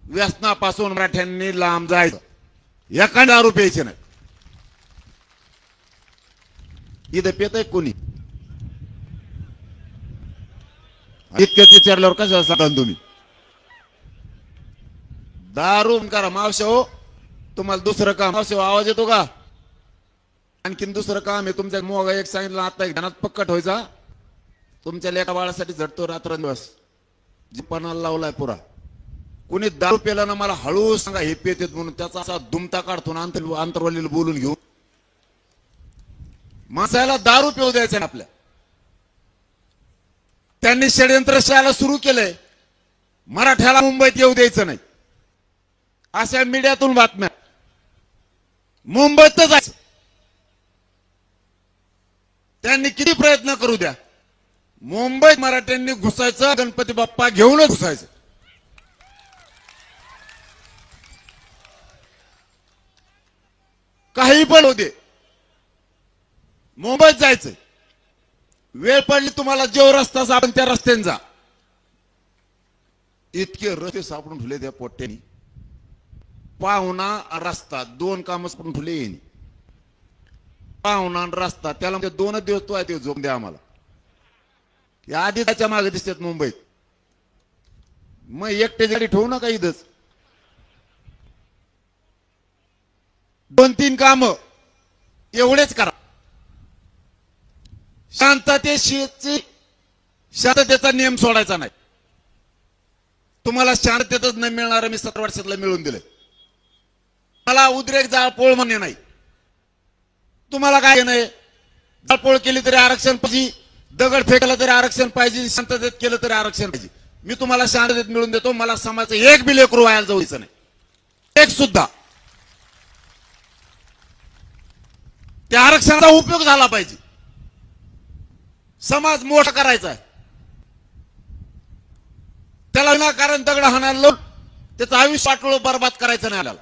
व्यसनापासून मराठ्यांनी लांब जायचं. एका दारू प्यायचे नाही. इथं पेतय कोणी इतक्यात विचारल्यावर कशाला सांगा तुम्ही. दारू करा मावशे हो. तुम्हाला दुसरं काम मावशे आवाज येतो का? आणखीन दुसरं काम आहे तुमच्या मोगा एक सांगितलं आता ध्यानात पक्का ठेवायचा. तुमच्या लेका बाळासाठी झटतो रात्रंदिवस. जीपणाला लावलाय पुरा. कोणी दारू पेला ना मला हळू सांगा हे पेतेत म्हणून त्याचा असा दुमता काढतो ना अंतरवालीला बोलून घेऊन. माणसाला दारू पिऊ द्यायचं ना आपल्या. त्यांनी षडयंत्र शाळा सुरू केलंय. मराठ्याला मुंबईत येऊ द्यायचं नाही. अशा मीडियातून बातम्या. मुंबईत जायचं त्यांनी किती प्रयत्न करू द्या. मुंबईत मराठ्यांनी घुसायचं. गणपती बाप्पा घेऊनच घुसायचं. काही पण होते, मुंबईत जायचंय, वेळ पडली तुम्हाला जो रस्ता सापडेल त्या रस्त्याने जा. इतके रस्ते सापडून ठेवले त्या पोट्ट्यानी. पाहुणा रस्ता दोन काम सापडून ठेवले येईन. पाहुणा आणि रस्ता त्याला म्हणजे 2 दिवस तो आहे ते झोप द्या आम्हाला. या आधी त्याच्या मागे दिसतात मुंबईत. मग एकटे गाडी ठेवू नका इथंच. 2-3 काम एवढेच करा. शांततेचा नियम सोडायचा नाही. तुम्हाला शांततेतच नाही मिळणार. मी 17 वर्षातला मिळून दिले. मला उद्रेक जाळपोळ म्हणणे नाही. तुम्हाला काय नाही, जाळपोळ केली तरी आरक्षण पाहिजे, दगड फेकला तरी आरक्षण पाहिजे, शांततेत केलं तरी आरक्षण पाहिजे. मी तुम्हाला शांततेत मिळून देतो. मला समाजाचं एक बी लेकरू व्हायला जाऊ द्यायचं नाही, एक सुद्धा. त्या आरक्षणाचा उपयोग झाला पाहिजे. समाज मोठा करायचा आहे. त्याला विनाकारण दगड हाणायला लावून त्याचं आयुष्य वाटोळ बरबाद करायचं नाही आल्याला.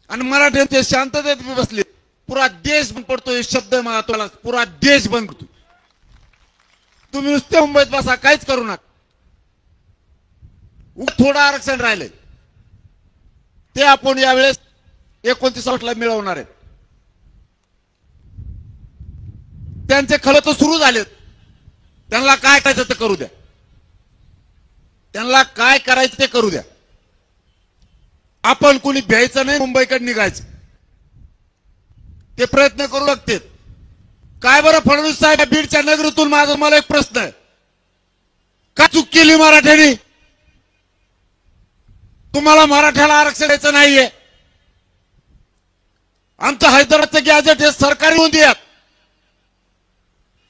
आणि मराठ्यांचे शांततेत बसले. पुरा देश बंद पडतोय. शब्द महत्वाला, पुरा देश बंद पडतोय. तुम्ही नुसते मुंबईत बसा, काहीच करू नका. थोडं आरक्षण राहिलंय ते आपण यावेळेस 29 ला मिळवणार आहेत. त्यांचे खल तर सुरू झालेत. त्यांना काय करायचं ते करू द्या. त्यांना काय करायचं ते करू द्या. आपण कुणी भ्यायचं नाही, मुंबईकडे निघायचं. ते प्रयत्न करू लागते. काय बरं फडणवीस साहेब, बीडच्या नगरीतून माझा मला एक प्रश्न आहे. का चूक केली मराठ्यांनी? तुम्हाला मराठ्याला आरक्षण द्यायचं नाहीये. आमचं हैदराबादचं गॅजेट हे सरकारी नोंदी आहेत.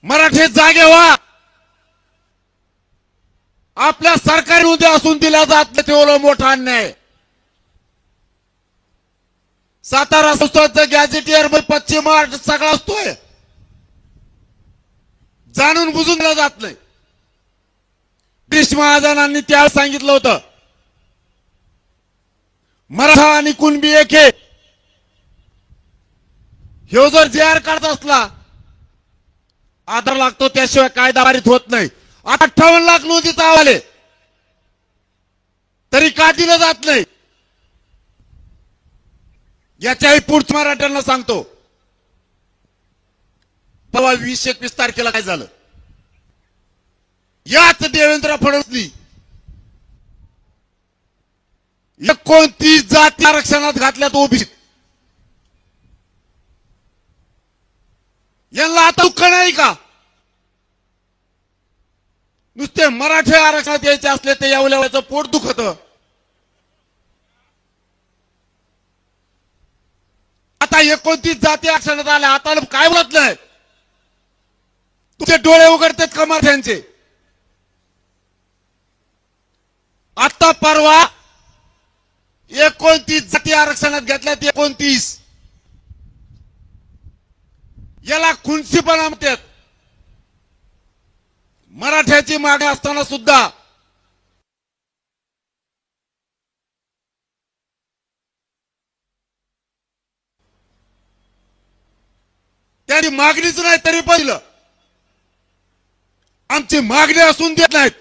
मराठी जागे व्हा. आपल्या सरकारी नोंदी असून दिल्या जात नाही, ते मोठा अन्याय. सातारा संस्थांचं गॅजेटियर पश्चिम महाराष्ट्र सगळा असतोय, जाणून बुजून दिला जात नाही. ब्रिटिश महाजनांनी त्यावेळेस सांगितलं होतं, मराठा आणि कुणबी एक आहे. हे जर JR काढत असला आधार लागतो, त्याशिवाय कायदा पारित होत नाही. 58 लाख नोंदीचा अहवाल आहे, तरी का दिलं जात नाही? याच्याही पुढच्या मराठ्यांना सांगतो. परवा 20-21 तारखेला काय झालं? याच देवेंद्र फडणवीस 29 जाती आरक्षणात घातल्यात ओबीसी. यांना आता दुःख नाही का? नुसते मराठी आरक्षणात यायचे असले ते यावल्याचं पोट दुखत. आता 29 जाती आरक्षणात आल्या. आता काय बोलत नाही? तुझे डोळे उघडतात का मराठ्यांचे? आता परवा 29 जाती आरक्षणात घेतल्यात. 29 याला खुनसीपणा म्हणतात. मराठ्याची मागणी असताना सुद्धा त्यांनी मागणीच नाही तरी पहिलं आमची मागणी असून देत नाहीत.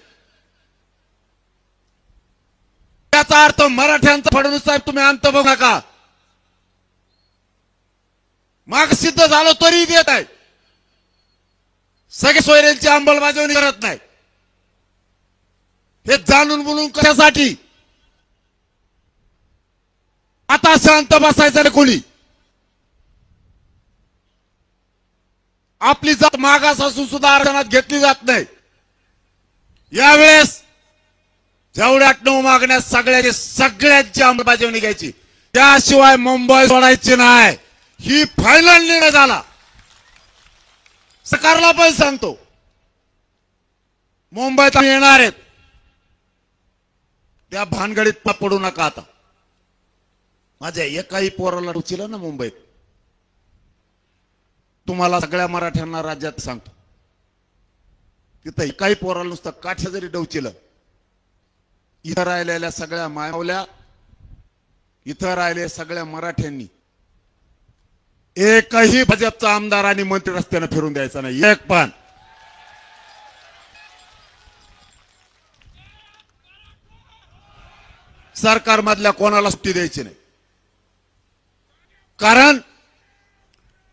त्याचा अर्थ मराठ्यांचा फडणवीस साहेब तुम्ही अंत बघू नका. माग सिद्ध झालं तरी देत आहे. सगळे सोयऱ्यांची अंमलबजावणी करत नाही. हे जाणून बोलून कशासाठी? आता शांत बसायचं नाही कोणी. आपली जात मागास असून सुद्धा आरक्षणात घेतली जात नाही. यावेळेस जेवढ्या 8-9 मागण्या सगळ्यांची अंमलबजावणी घ्यायची. त्याशिवाय मुंबई सोडायची नाही. ही फायनल निर्णय झाला. सरकारला पण सांगतो, मुंबईत येणार आहेत त्या भानगडीत पडू नका. आता माझ्या एकाही पोराला रुचिलं ना मुंबईत, तुम्हाला सगळ्या मराठ्यांना राज्यात सांगतो, तिथं एकाही पोराला नुसतं काठ्या जरी डवचिलं, इथं राहिलेल्या सगळ्या मायवल्या, इथं राहिले सगळ्या मराठ्यांनी एकही भाजपचा आमदार आणि मंत्री रस्त्याने फिरून द्यायचा नाही, एक पण. सरकारमधल्या कोणाला सुट्टी द्यायची नाही. कारण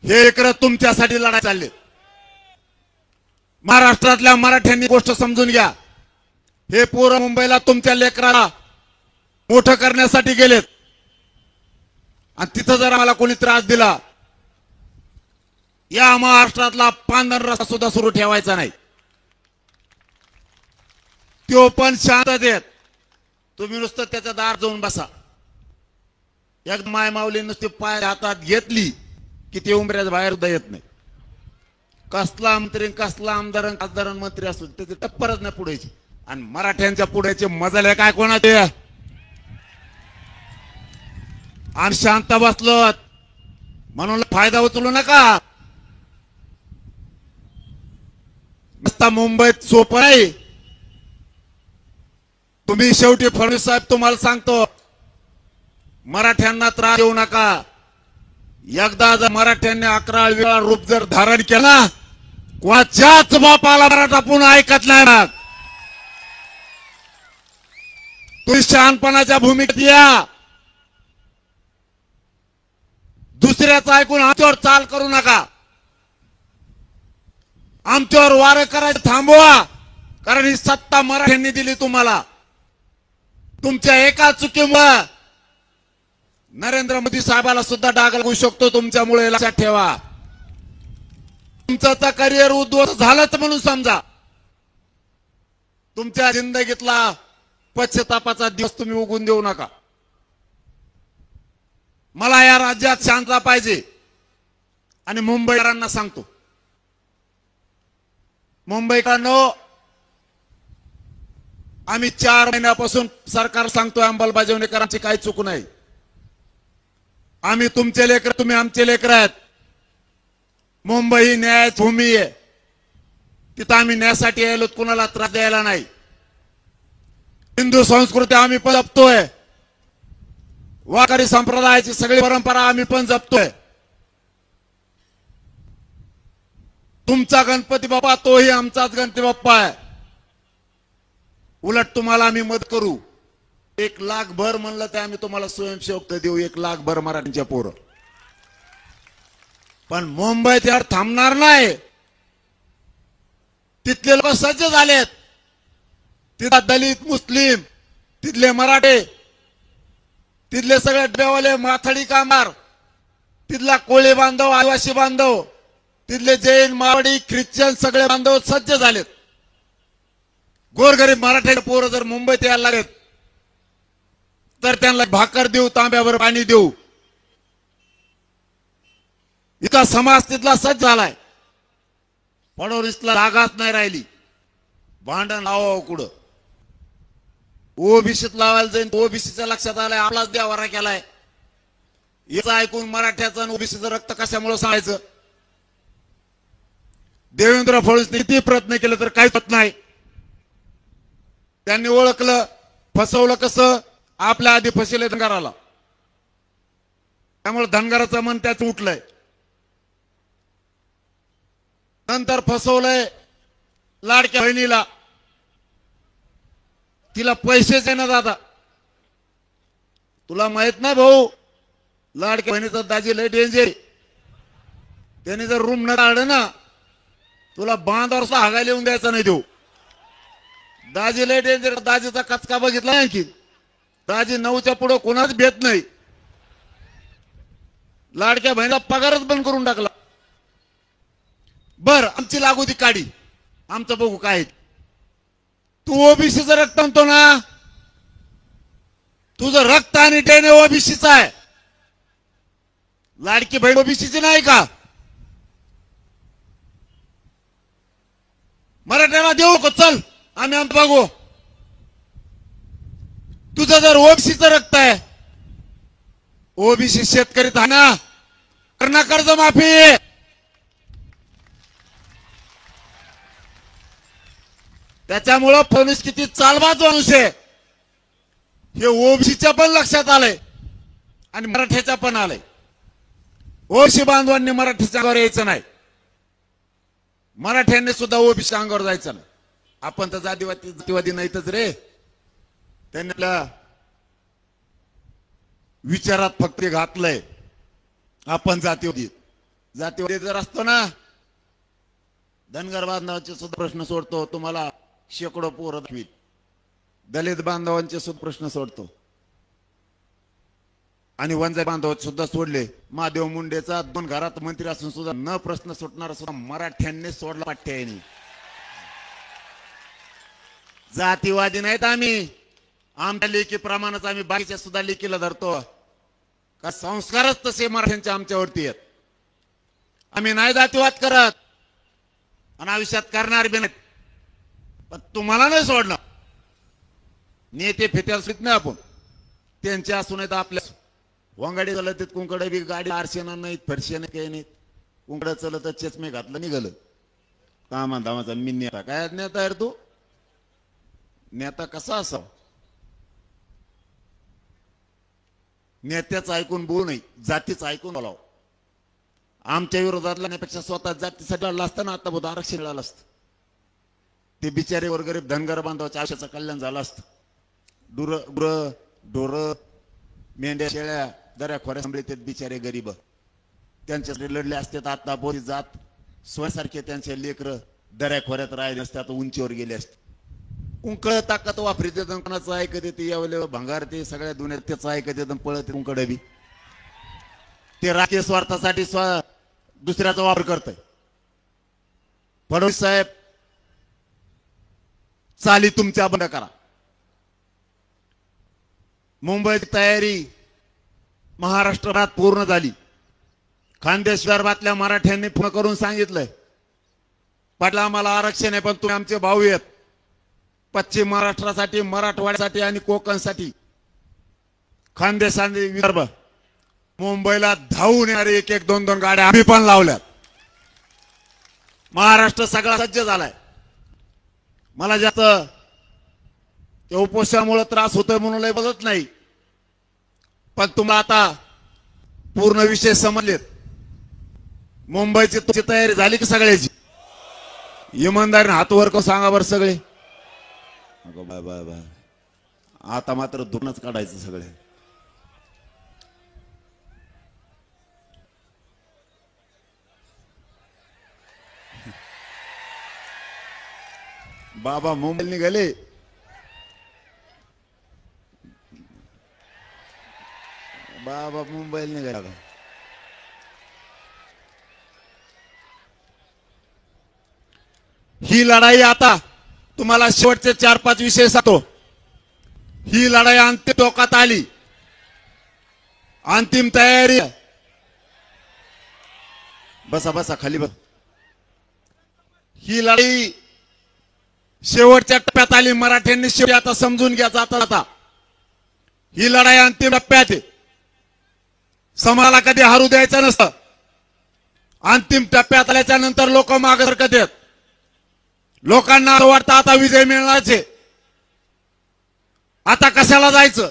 हे लेकरं तुमच्यासाठी लढाई चालले. महाराष्ट्रातल्या मराठ्यांनी गोष्ट समजून घ्या. हे पोरं मुंबईला तुमच्या लेकराला मोठं करण्यासाठी गेलेत आणि तिथं जर आम्हाला कोणी त्रास दिला, या महाराष्ट्रातला पांढरा रस्ता सुद्धा सुरू ठेवायचा नाही. तो पण शांततेत. तुम्ही नुसतं त्याच्या दार जाऊन बसा. एक माय माऊली नुसती पाय हातात घेतली की ते उंबऱ्याच्या बाहेर सुद्धा येत नाही. कसला मंत्री, कसला आमदार, खासदार, मंत्री असो त्याची टप्परच नाही पुढेची. आणि मराठ्यांच्या पुढेचे मजाले काय कोणाचे. आणि शांत बसलो म्हणून फायदा उचलू नका. नुसता मुंबईत सोपं नाही. तुम्ही शेवटी फडणवीस साहेब तुम्हाला सांगतो, मराठ्यांना त्रास देऊ नका. एकदा जर मराठ्यांनी 11 वेळा रूप जर धारण केलं ना, कोणाच्याच बापाला मराठा पुन्हा ऐकत नाही. मग तुम्ही शहाणपणाच्या भूमिकेत या. दुसऱ्याचं ऐकून आमच्यावर चाल करू नका. आमच्यावर वार करायचं थांबवा. कारण ही सत्ता मराठ्यांनी दिली तुम्हाला. तुमच्या एका चुकीमुळे नरेंद्र मोदी साहेबाला सुद्धा डाग लागू शकतो तुमच्यामुळे, लक्षात ठेवा. तुमचं करिअर उद्ध्वस्त झालंच म्हणून समजा. तुमच्या जिंदगीतला पश्चातापाचा दिवस तुम्ही उगून देऊ नका. मला या राज्यात शांतता पाहिजे. आणि मुंबईकरांना सांगतो, मुंबईकरांनो, आम्ही 4 महिन्यापासून सरकार सांगतोय अंमलबजावणीकरांची काही चूक नाही. आम्ही तुमचे लेकर, तुम्ही आमचे लेकर आहेत. मुंबई ही न्यायाची भूमी आहे. तिथं आम्ही न्यायासाठी यायलो, कुणाला त्रास द्यायला नाही. हिंदू संस्कृती आम्ही पण जपतोय. वारकरी संप्रदायाची सगळी परंपरा आम्ही पण जपतोय. तुमचा गणपती बाप्पा तोही आमचाच गणपती बाप्पा आहे. उलट तुम्हाला आम्ही मदत करू. 1 लाख भर म्हणलं तर आम्ही तुम्हाला स्वयंसेवक देऊ. 1 लाख भर मराठीच्या पोरं. पण मुंबईत यार थांबणार नाही. तिथले लोक सज्ज झालेत. तिथला दलित, मुस्लिम, तिथले मराठे, तिथले सगळे डबेवाले, माथाडी कामगार, तिथला कोळी बांधव, आदिवासी बांधव, तिथले जैन, मावडी, ख्रिश्चन सगळे बांधव सज्ज झालेत. गोरगरीब मराठ्याचे पोरं जर मुंबईत यायला लागेल तर त्यांना भाकर देऊ, तांब्यावर पाणी देऊ. इतका समाज तिथला सज्ज झालाय. फडणवीसला जागाच नाही राहिली. भांडण लावावं कुठं. ओबीसीत लावायला जाईन. ओबीसीच्या लक्षात आलाय आपलाच देवारा केलाय. याचं ऐकून मराठ्याचं आणि ओबीसीचं रक्त कशामुळे सांगायचं. देवेंद्र फडणवीसने किती प्रयत्न केले तर काहीच होत नाही. त्यांनी ओळखलं, फसवलं कसं. आपल्या आधी फसले धनगराला. त्यामुळे धनगराचं मन त्याच उठलंय. नंतर फसवलंय लाडक्या बहिणीला. तिला पैसेच आहे ना दादा. तुला माहित नाही भाऊ, लाडक्या बहिणीचा दाजी लय डेंजर. त्याने जर रूम न काढलं ना, तुला बांधावर सुद्धा हागायला येऊन द्यायचा नाही देऊ. दाजी लय डेंजर. दाजीचा कचका बघितला नाही की. दाजी 9च्या पुढे कोणाच भेट नाही. लाडक्या बहिणीला पगारच बंद करून टाकला. बर आमची लागू ती काढी, आमचं बघू काय. तू ओबीसीचं रक्त आणतो ना, तुझं रक्त आणि डेने ओबीसीचं आहे. लाडकी बहीण ओबीसीची नाही का. मराठ्याला देऊ का, चल आम्ही आमचं बघू. तुझं जर ओबीसीचं रक्त आहे, ओबीसी शेतकरी ना, करणार कर्ज माफी. त्याच्यामुळं फडणवीस किती चालबाज माणूस आहे हे ओबीसीच्या पण लक्षात आलंय आणि मराठ्याच्या पण आलंय. ओबीसी बांधवांनी मराठीच्या अंगावर यायचं नाही, मराठ्यांनी सुद्धा ओबीसी अंगावर जायचं नाही. आपण तर जातीवादी नाहीतच रे. त्यांनी विचारात फक्त घातलंय आपण जातीवादी जर असतो ना, धनगर बांधवांचे सुद्धा प्रश्न सोडतो, तुम्हाला शेकडो पोरं दाखवील. दलित बांधवांचे सुद्धा प्रश्न सोडतो आणि वंजारी बांधव सुद्धा सोडले. महादेव मुंडेचा 2 घरात मंत्री असून सुद्धा न प्रश्न सुटणारा सुद्धा मराठ्यांनी सोडला पाठ्याने. जातीवादी नाहीत आम्ही, आमच्या लेखी प्रमाणच आम्ही बाकीच्या सुद्धा लेखीला धरतो. का संस्कारच तसे मराठ्यांचे आमच्यावरती आहेत. आम्ही नाही जातीवाद करत आणि आयुष्यात करणार बी नाही. पण तुम्हाला नाही सोडणार. नेते फेत्याला सुट नाही आपण, त्यांचे असून आहेत आपल्या. वंगाडी झालं तिथ कुंकडे बी गाडी आरशेना नाहीत, फरशेने काही नाहीत. कुंकड चलत चेचमे घातलं निघालं कामा धामाचा. मी नेता काय नेता यार तू? नेता कसा असावा? नेत्याचं ऐकून बोलू नाही, जातीचं ऐकून बोलावं. आमच्या विरोधातला नेपेक्षा स्वतः जातीसाठी लढला असतं ना, आता बहुत आरक्षण मिळालं असतं. ते बिचारे वर गरीब धनगर बांधवाच्या आयुष्याचं कल्याण झालं असतं. डोर मेंढ्या शेळ्या दऱ्या खोऱ्या सांभाळते बिचारे गरीब, त्यांच्यासाठी लढले असते. आता बोली जात स्वसारखे त्यांचे लेकर दऱ्या खोऱ्यात राहिले असते, आता उंचीवर गेले असते. कुंकळ ताकद वापरते, कोणाचं ऐकत येते, यावले भंगार ते सगळ्या दुनियात त्याचं ऐकत येतं, पळत कुंकड बी. ते राजकीय स्वार्थासाठी दुसऱ्याचा वापर करतय. फडणवीस साहेब, चाली तुमच्या बंद करा. मुंबईची तयारी महाराष्ट्रात पूर्ण झाली. खानदेशभरातल्या मराठ्यांनी फोन करून सांगितलंय, पाटला आम्हाला आरक्षण आहे, पण तुम्ही आमचे भाऊ आहेत. पश्चिम महाराष्ट्रासाठी, मराठवाड्यासाठी आणि कोकणसाठी खानदेश आणि विदर्भ मुंबईला धावून येणारे 1-1, 2-2 गाड्या आम्ही पण लावल्यात. महाराष्ट्र सगळा सज्ज झालाय. मला जास्त ते उपोषणामुळे त्रास होतोय म्हणून लय बघत नाही, पण तुम्हाला आता पूर्ण विषय समजलेत. मुंबईची तुमची तयारी झाली की सगळ्याची? इमानदारीने हात वर करून सांगा बरं सगळे. बाय बाय बाय, आता मात्र धुणच काढायचं सगळे. बाबा मुंबईला निघाले. बाबा मुंबईला निघाला. ही लढाई आता तुम्हाला शेवटचे 4-5 विषय सांगतो. ही लढाई अंतिम टोकात आली, अंतिम तयारी. बसा बसा खाली बस. ही लढाई शेवटच्या टप्प्यात आली. मराठ्यांनी शेवटी आता समजून घ्या जाता ही लढाई अंतिम टप्प्यात आहे. समाजाला कधी हरू द्यायचं नसतं. अंतिम टप्प्यात आल्याच्या नंतर लोक मागे सरकत आहेत. लोकांना असं वाटतं आता विजय मिळण्याचे, आता कशाला जायचं.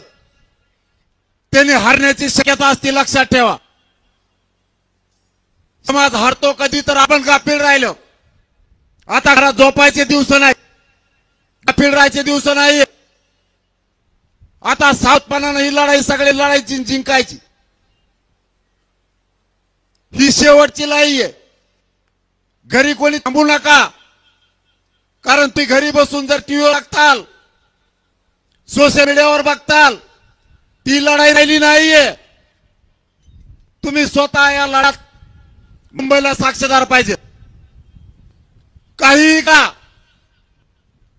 त्यांनी हरण्याची शक्यता असते, लक्षात ठेवा. समाज हरतो कधी तर आपण गाफील राहिलो. आता घरात झोपायचे दिवस नाही, गाफील राहायचे दिवस नाही. आता सावधपणाने ही लढाई सगळी लढायची, जिंकायची. ही शेवटची लढाई आहे. घरी कोणी थांबू नका, कारण तुम्ही घरी बसून जर टीव्हीवर बघताल, सोशल मीडियावर बघताल, ती लढाई राहिली नाहीये. तुम्ही स्वतः या लढ्यात मुंबईला साक्षीदार पाहिजे. काही का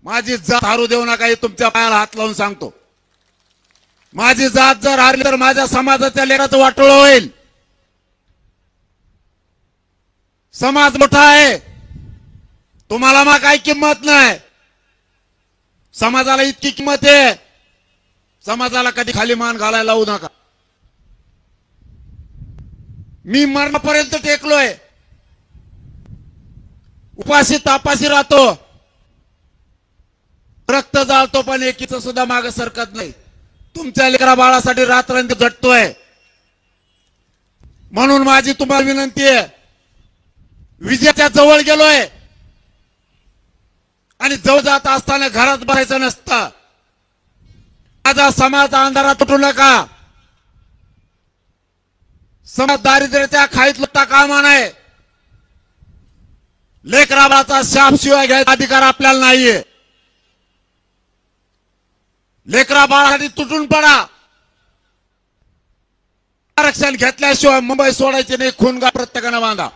माझी जात हारू देऊ नका, हे तुमच्या पायाला हात लावून सांगतो. माझी जात जर हारली तर माझ्या समाजाच्या लेकराचं वाटोळं होईल. समाज मोठा आहे, तुम्हाला मग काही किंमत नाही. समाजाला इतकी किंमत आहे, समाजाला कधी खाली मान घालायला लावू नका. मी मरणापर्यंत टेकलोय, उपाशी तापाशी राहतो, रक्त जाळतो, पण एकीचं सुद्धा मागे सरकत नाही. तुमच्या लेकरा बाळासाठी रात्रंदिवस झटतोय. म्हणून माझी तुम्हाला विनंती आहे, विजयाच्या जवळ गेलोय आणि जवळ जात असताना घरात बसायचं नसतं. माझा समाज अंधारात तुटू नका. समाज दारिद्र्याच्या खाईत लुटता कामा नये. लेकराबाचा शाप शिवाय घ्यायचा अधिकार आपल्याला नाहीये. लेकरा बाळासाठी तुटून पडा. आरक्षण घेतल्याशिवाय मुंबई सोडायचे नाही. खूनगा प्रत्येकानं बांधा.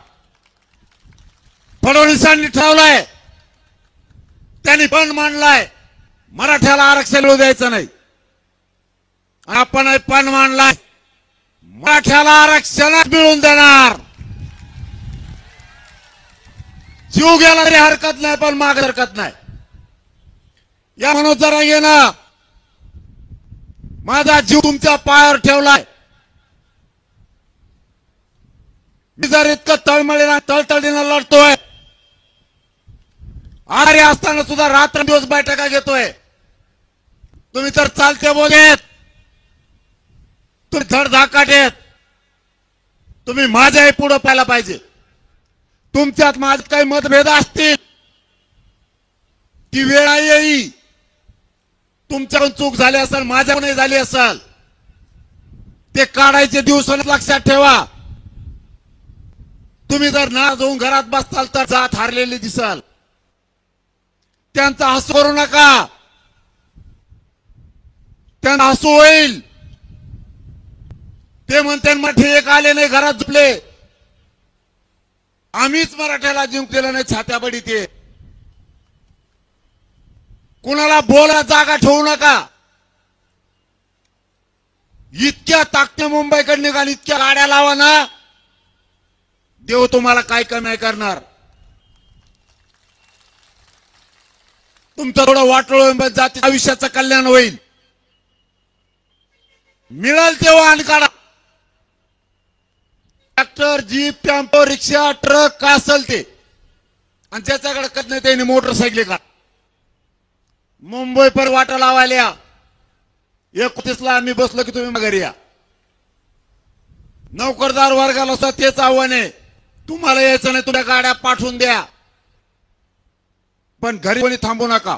फडणवीसांनी ठरवलंय, त्यांनी पण मांडलाय, मराठ्याला आरक्षण मिळू द्यायचं नाही. आपण पण मांडलाय, मराठ्याला आरक्षण मिळून देणार. जीव गेला तरी हरकत नाही, पण मागे हरकत नाही. या मनोज जरांगेनं माझा जीव तुमच्या पायावर ठेवलाय. मी जर इतकं तळतळीनं लढतोय, आरे असताना सुद्धा रात्रंदिवस बैठका घेतोय. तुम्ही तर चालते बोलेत, तुम्ही धडधाकाट आहेत. तुम्ही माझ्याही पुढे पाहायला पाहिजे. तुमच्यात माझ्यात काही मतभेद असतील, ती वेळ येईल. तुमच्याकडून चूक झाली असेल, माझ्याकडून झाली असेल, ते काढायचे दिवस लक्षात ठेवा. तुम्ही जर नाराज होऊन घरात बसताल तर जात हारलेली दिसाल. त्यांचा हसू करू नका. त्यांना हसू होईल. ते म्हणते मराठी एक आले नाही, घरात झोपले. आम्हीच मराठ्याला जिंकलेलं नाही, छात्या बडीते. कुणाला बोला जागा ठेवू नका. इतक्या ताकदीने मुंबईकडे निघाल, इतक्या गाड्या लावा ना, देव तुम्हाला काय कमी नाही करणार. तुमचं थोडं वाटोळ जाती आयुष्याचं कल्याण होईल. मिळेल तेव्हा आणि काढा. ट्रॅक्टर, जीप, टेम्पो, रिक्षा, ट्रक का असेल ते, आणि ज्याच्याकडे कत नाही त्याने मोटरसायकल का. मुंबई पर वाटा लावायला 31ला आम्ही बसलो की तुम्ही घरी या. नोकरदार वर्गाला सुद्धा तेच आव्हान आहे. तुम्हाला यायचं नाही, तुमच्या गाड्या पाठवून द्या, पण घरी कोणी थांबू नका.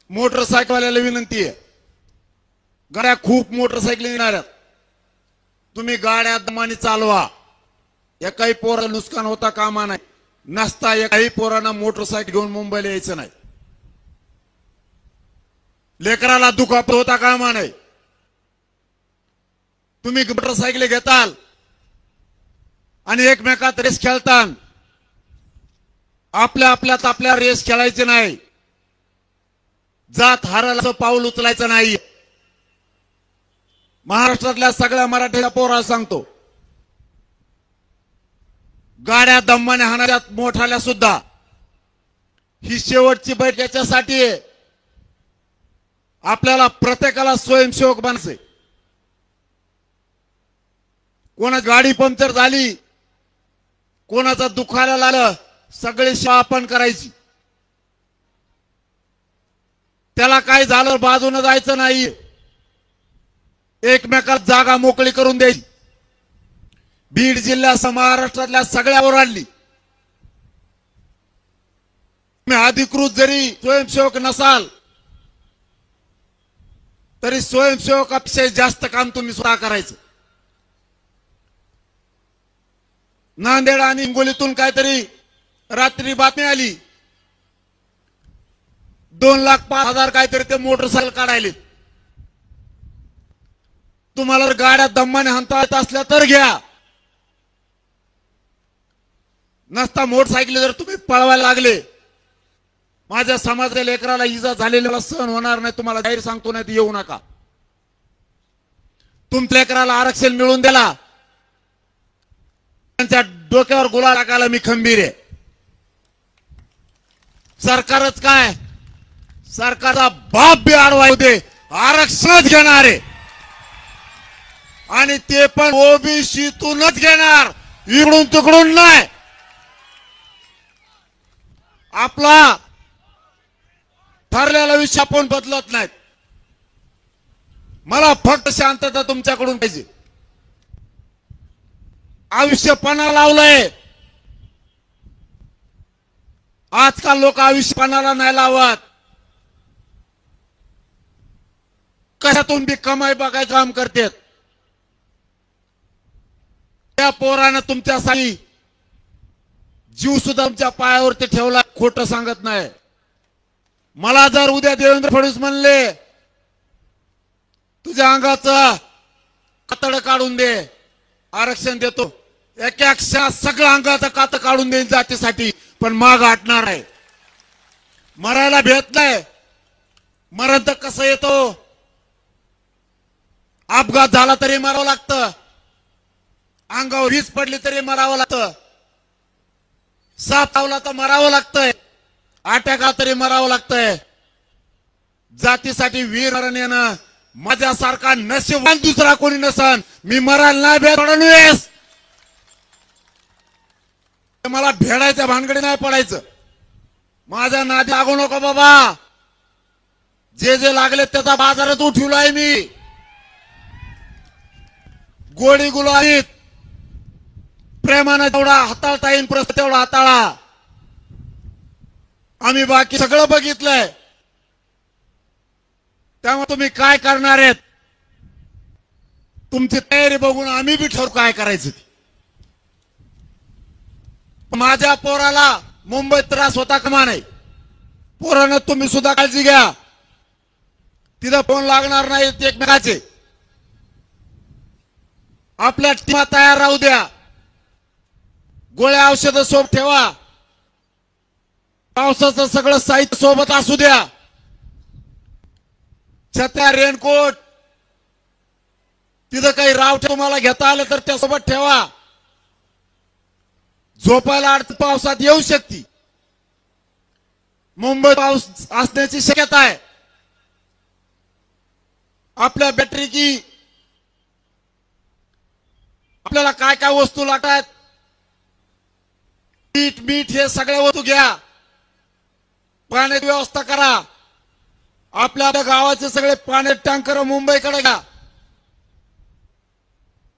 मोटरसायकलवाल्याला विनंती आहे, गाड्या खूप मोटरसायकल येणार आहेत, तुम्ही गाड्या दमाने चालवा. एकाही पोराला नुकसान होता कामा नाही. नसता एकाही पोरांना मोटरसायकल घेऊन मुंबईला यायचं नाही. लेकराला दुखापत होता कामा नाही. तुम्ही मोटरसायकल घेताल आणि एकमेकात रेस खेळतान. आपल्या रेस खेळायचे नाही. जात हारायचं पाऊल उचलायचं नाही. महाराष्ट्रातल्या सगळ्या मराठीला पोराला सांगतो, गाड्या दम्माने हाणाऱ्यात मोठाल्या सुद्धा ही शेवटची बैठ याच्यासाठी आहे. आपल्याला प्रत्येकाला स्वयंसेवक बनायचे. कोणा गाडी पंक्चर झाली, कोणाचा दुखायला लागलं, सगळी सेवा आपण करायची. त्याला काय झालं बाजूने जायचं नाही. एकमेकात जागा मोकळी करून द्यायची. बीड जिल्ह्यासह महाराष्ट्रातल्या सगळ्या ओरडली. तुम्ही अधिकृत जरी स्वयंसेवक नसाल तरी स्वयंसेवकापेक्षा जास्त काम तुम्ही स्वतः करायचं. नांदेड आणि हिंगोलीतून काहीतरी रात्री बातमी आली, 2,05,000 काहीतरी ते मोटरसायकल काढायले. तुम्हाला जर गाड्या दम्माने हाणता येत असल्या तर घ्या. नसता मोटरसायकल जर तुम्ही पळवायला लागले, माझ्या समाजाच्या लेकराला इजा झालेला सहन होणार नाही. तुम्हाला जाहीर सांगतो, नाही तर येऊ नका. तुमच्या लेकराला आरक्षण मिळून द्याला, त्यांच्या डोक्यावर गुलाल टाकायला मी खंबीर आहे. सरकारच काय, सरकारचा बाप बी आडवा होते, आरक्षणच घेणार आहे. आणि ते पण ओबीसीतूनच घेणार, इकडून तिकडून नाही. आपला ठरलेला विषय आपण बदलत नाहीत. मला फक्त शांतता तुमच्याकडून पाहिजे. आयुष्यपणा लावलंय. आजकाल लोक आयुष्यपणाला नाही लावत. कशातून बी कमाई बघायचं काम करतात. त्या पोरानं तुमच्यासाठी जीव सुद्धा तुमच्या पायावरती ठेवला. खोटं सांगत नाही. मला जर उद्या देवेंद्र फडणवीस म्हणले तुझ्या अंगाचं कातड काढून दे, आरक्षण देतो, एका सगळं अंगाचं कात काढून देईन जातीसाठी, पण माग हटणार आहे. मरायला भेट नाही. मरण तर कसं येतो? अपघात झाला तरी मरावं लागतं. अंगावर वीज पडली तरी मरावं लागतं. साप चावला तर मरावं लागतंय. अटॅक आला तरी मरावं लागतंय. जातीसाठी वीर मरण येणं माझ्यासारखा नशीबवान दुसरा कोणी नसन. मी मरायला नाही भेटणेस. मला भेडायच्या भानगडी नाही पडायचं. माझ्या नादी लागू नको बाबा. जे जे लागले त्याचा बाजारात उठवलाय मी. गोडी गुलाबीत प्रेमानं जेवढा हाताळता येईल प्रश्न तेवढा हाताळा. आम्ही बाकी सगळं बघितलंय. त्यामुळे तुम्ही काय करणार आहेत तुमची तयारी बघून आम्ही बी ठरवू काय करायचं. माझ्या पोराला मुंबईत त्रास होता कामा नाही. पोरानं तुम्ही सुद्धा काळजी घ्या. तिथं फोन लागणार नाही एकमेकाचे. आपल्या टीमा तयार राहू द्या. गोळ्या औषधं सोबत ठेवा. पावसाचं सगळं साहित्य सोबत असू द्या. छत्र्या, रेनकोट, तिथं काही रावठे तुम्हाला घेता आलं तर त्यासोबत ठेवा. झोपायला अडचण पावसात येऊ शकते. मुंबईत पाऊस असण्याची शक्यता आहे. आपल्या बॅटरी की आपल्याला काय काय वस्तू लागतात, मीठ हे सगळ्या वस्तू घ्या. पाण्याची व्यवस्था करा. आपल्या गावाचे सगळे पाण्याचे टँकर मुंबईकडे घ्या.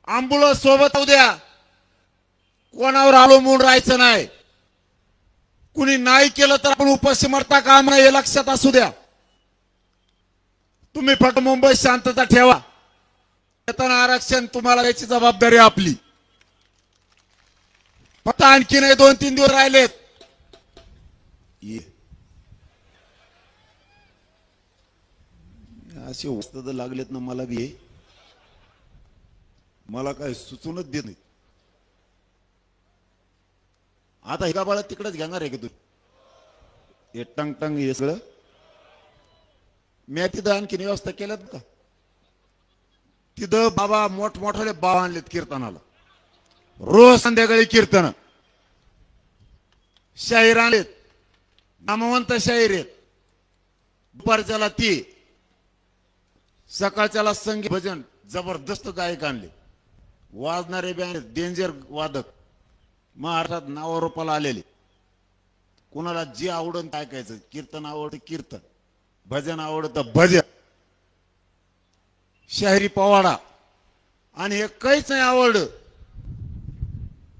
अँब्युलन्स सोबत होऊ द्या. कोणावर अवलंबून राहायचं नाही. कुणी नाही केलं तर आपण उपाशी मरता काम नाही हे लक्षात असू द्या. तुम्ही फक्त मुंबईत शांतता ठेवा. येताना आरक्षण तुम्हाला याची जबाबदारी आपली. फक्त आणखी नाही 2-3 दिवस राहिलेत. असे वस्तू लागलेत ना मला बी. मला काय सुचूनच देत नाही. आता एका बाळा तिकडेच घेणार आहे की तू? हे टंग टंग हे सगळं मी तिथं आणखी व्यवस्था केल्यात का? तिथं बाबा मोठमोठाले बाबा आणलेत कीर्तनाला. रोज संध्याकाळी कीर्तन. शाहीर आणलेत. नामवंत शाहीर आहेत. दुपारच्याला ती, सकाळच्याला संगीत भजन जबरदस्त गायक आणले. वाजणारे बँड डेंजर वादक महाराष्ट्रात नावारूपाला आलेले. कुणाला जे आवडून काय ऐकायचं. कीर्तन आवडतं कीर्तन, भजन आवडतं भजन, शाहिरी पवाडा. आणि हे काहीच नाही आवडलं.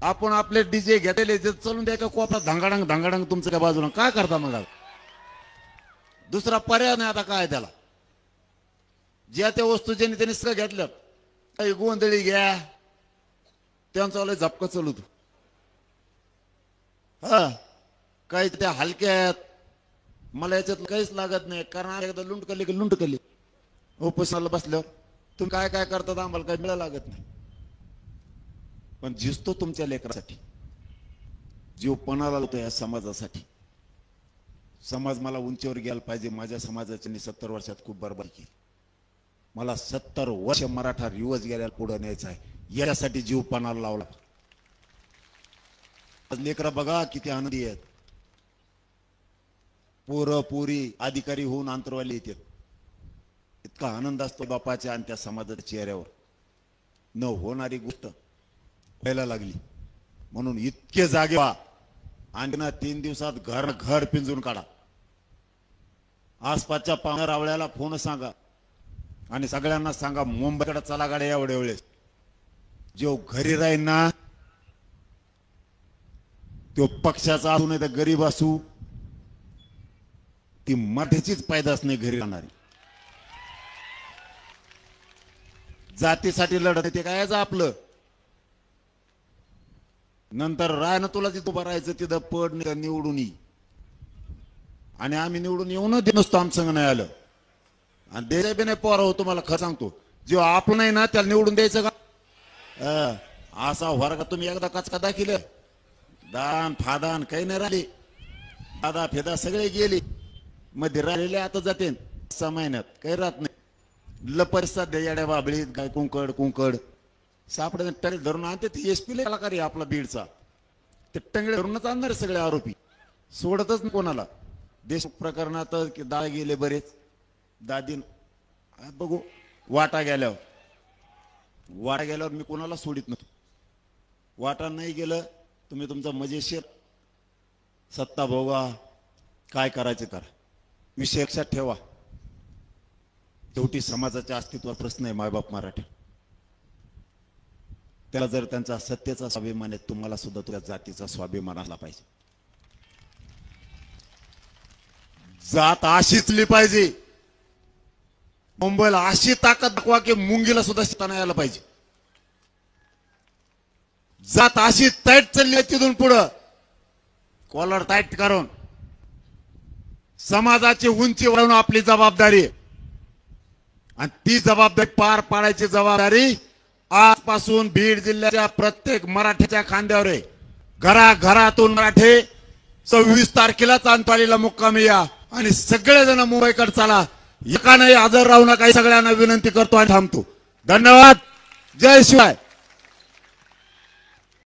आपण आपले डीजे घेतलेले जे चलून द्या का कोपरा धांगाडंग धांगाडंग तुमच्या त्या बाजूला काय करता मग? दुसरा पर्याय नाही आता काय त्याला. ज्या त्या वस्तू ज्यांनी त्यांनी सगळं घेतलं. काही गोंधळी घ्या त्यांचा वाला झपका चालू तू. हा काही त्या हलक्यात मला याच्यात काहीच लागत नाही. कारण एकदा लुंडकली की लुंडकली. उपोषणाला बसल्यावर तुम्ही काय काय करतात आम्हाला काही मिळायला लागत नाही. पण झिजतो तुमच्या लेकरासाठी. जीव पणाला लावतो या समाजासाठी. समाज मला उंचीवर गेला पाहिजे. माझ्या समाजाच्या 70 वर्षात खूप बरबादी केली. मला 70 वर्ष मराठा रिवज गेल्याला पुढे न्यायचा आहे. यासाठी जीव पणाला लावला. आज लेकरं बघा किती आनंदी आहेत. पोरं पोरी अधिकारी होऊन आंतरवाली येतात. इतका आनंद असतो बापाच्या आणि त्या समाजाच्या चेहऱ्यावर. न होणारी गोष्ट व्हायला लागली. म्हणून इतके जागे व्हा. आणि ना 3 दिवसात घर पिंजून काढा. आसपासच्या पाहुण्या रावळ्याला फोन सांगा आणि सगळ्यांना सांगा मुंबईकडे चला गाड्या एवढ्या वेळेस. जो घरी राहील ना तो पक्षाचा असू नाही तर गरीब असू, ती मराठीचीच पैदास नाही घरी राहणारी. जातीसाठी लढत ते काय आपलं. नंतर राय ना तुला तिथं उभं राहायचं, तिथं पड निवडून ये. आणि आम्ही निवडून येऊन दे नसतो, आमचं नाही आलं. आणि द्यायचं बी नाही पोरा, तुम्हाला खरं सांगतो, जो आपलं नाही ना त्याला निवडून द्यायचं का? असा वर्ग तुम्ही एकदा कचका दाखिले, दान फादान काही नाही राहिले, दादा फेदा सगळे गेले, मध्ये राहिलेले आता जाते 6 महिन्यात काही राहत नाही. लपर सध्या येड्या बाबळीत काय कुंकड कुंकड सापडे टंगडे धरून आणते. ते एसपी कलाकारी आपला बीडचा, ते टंगडे धरूनच आणणारे सगळे आरोपी, सोडतच नाही कोणाला. देश प्रकरणात की दाळ गेले बरेच, दादीन बघू वाटा गेल्यावर मी कोणाला सोडित नव्हतो. वाटा नाही गेलं तुम्ही तुमचा मजेशीर सत्ता भोगा, काय करायचं करा, विषय लक्षात ठेवा. शेवटी समाजाच्या अस्तित्वाचा प्रश्न आहे मायबाप मराठा. त्याला जर त्यांचा सत्तेचा स्वाभिमान आहे, तुम्हाला सुद्धा तुझ्या जातीचा स्वाभिमान आला पाहिजे. जात अशीचली पाहिजे. मुंबईला अशी ताकद दाखवा की मुंगीला सुद्धा शिता नाही आला पाहिजे. जात अशी टाईट चालली आहे तिथून पुढं, कॉलर टाईट करून समाजाची उंची वाढवून आपली जबाबदारी आहे. आणि ती जबाबदारी पार पाडायची जबाबदारी आजपासून बीड जिल्ह्याच्या प्रत्येक मराठ्याच्या खांद्यावर आहे. घराघरातून मराठे 26 तारखेला चांदपालीला मुक्कामी या आणि सगळेजण मुंबईकडे चला. एका नाही हजर राहू नका, सगळ्यांना विनंती करतो आणि थांबतो. धन्यवाद. जय शिवाय.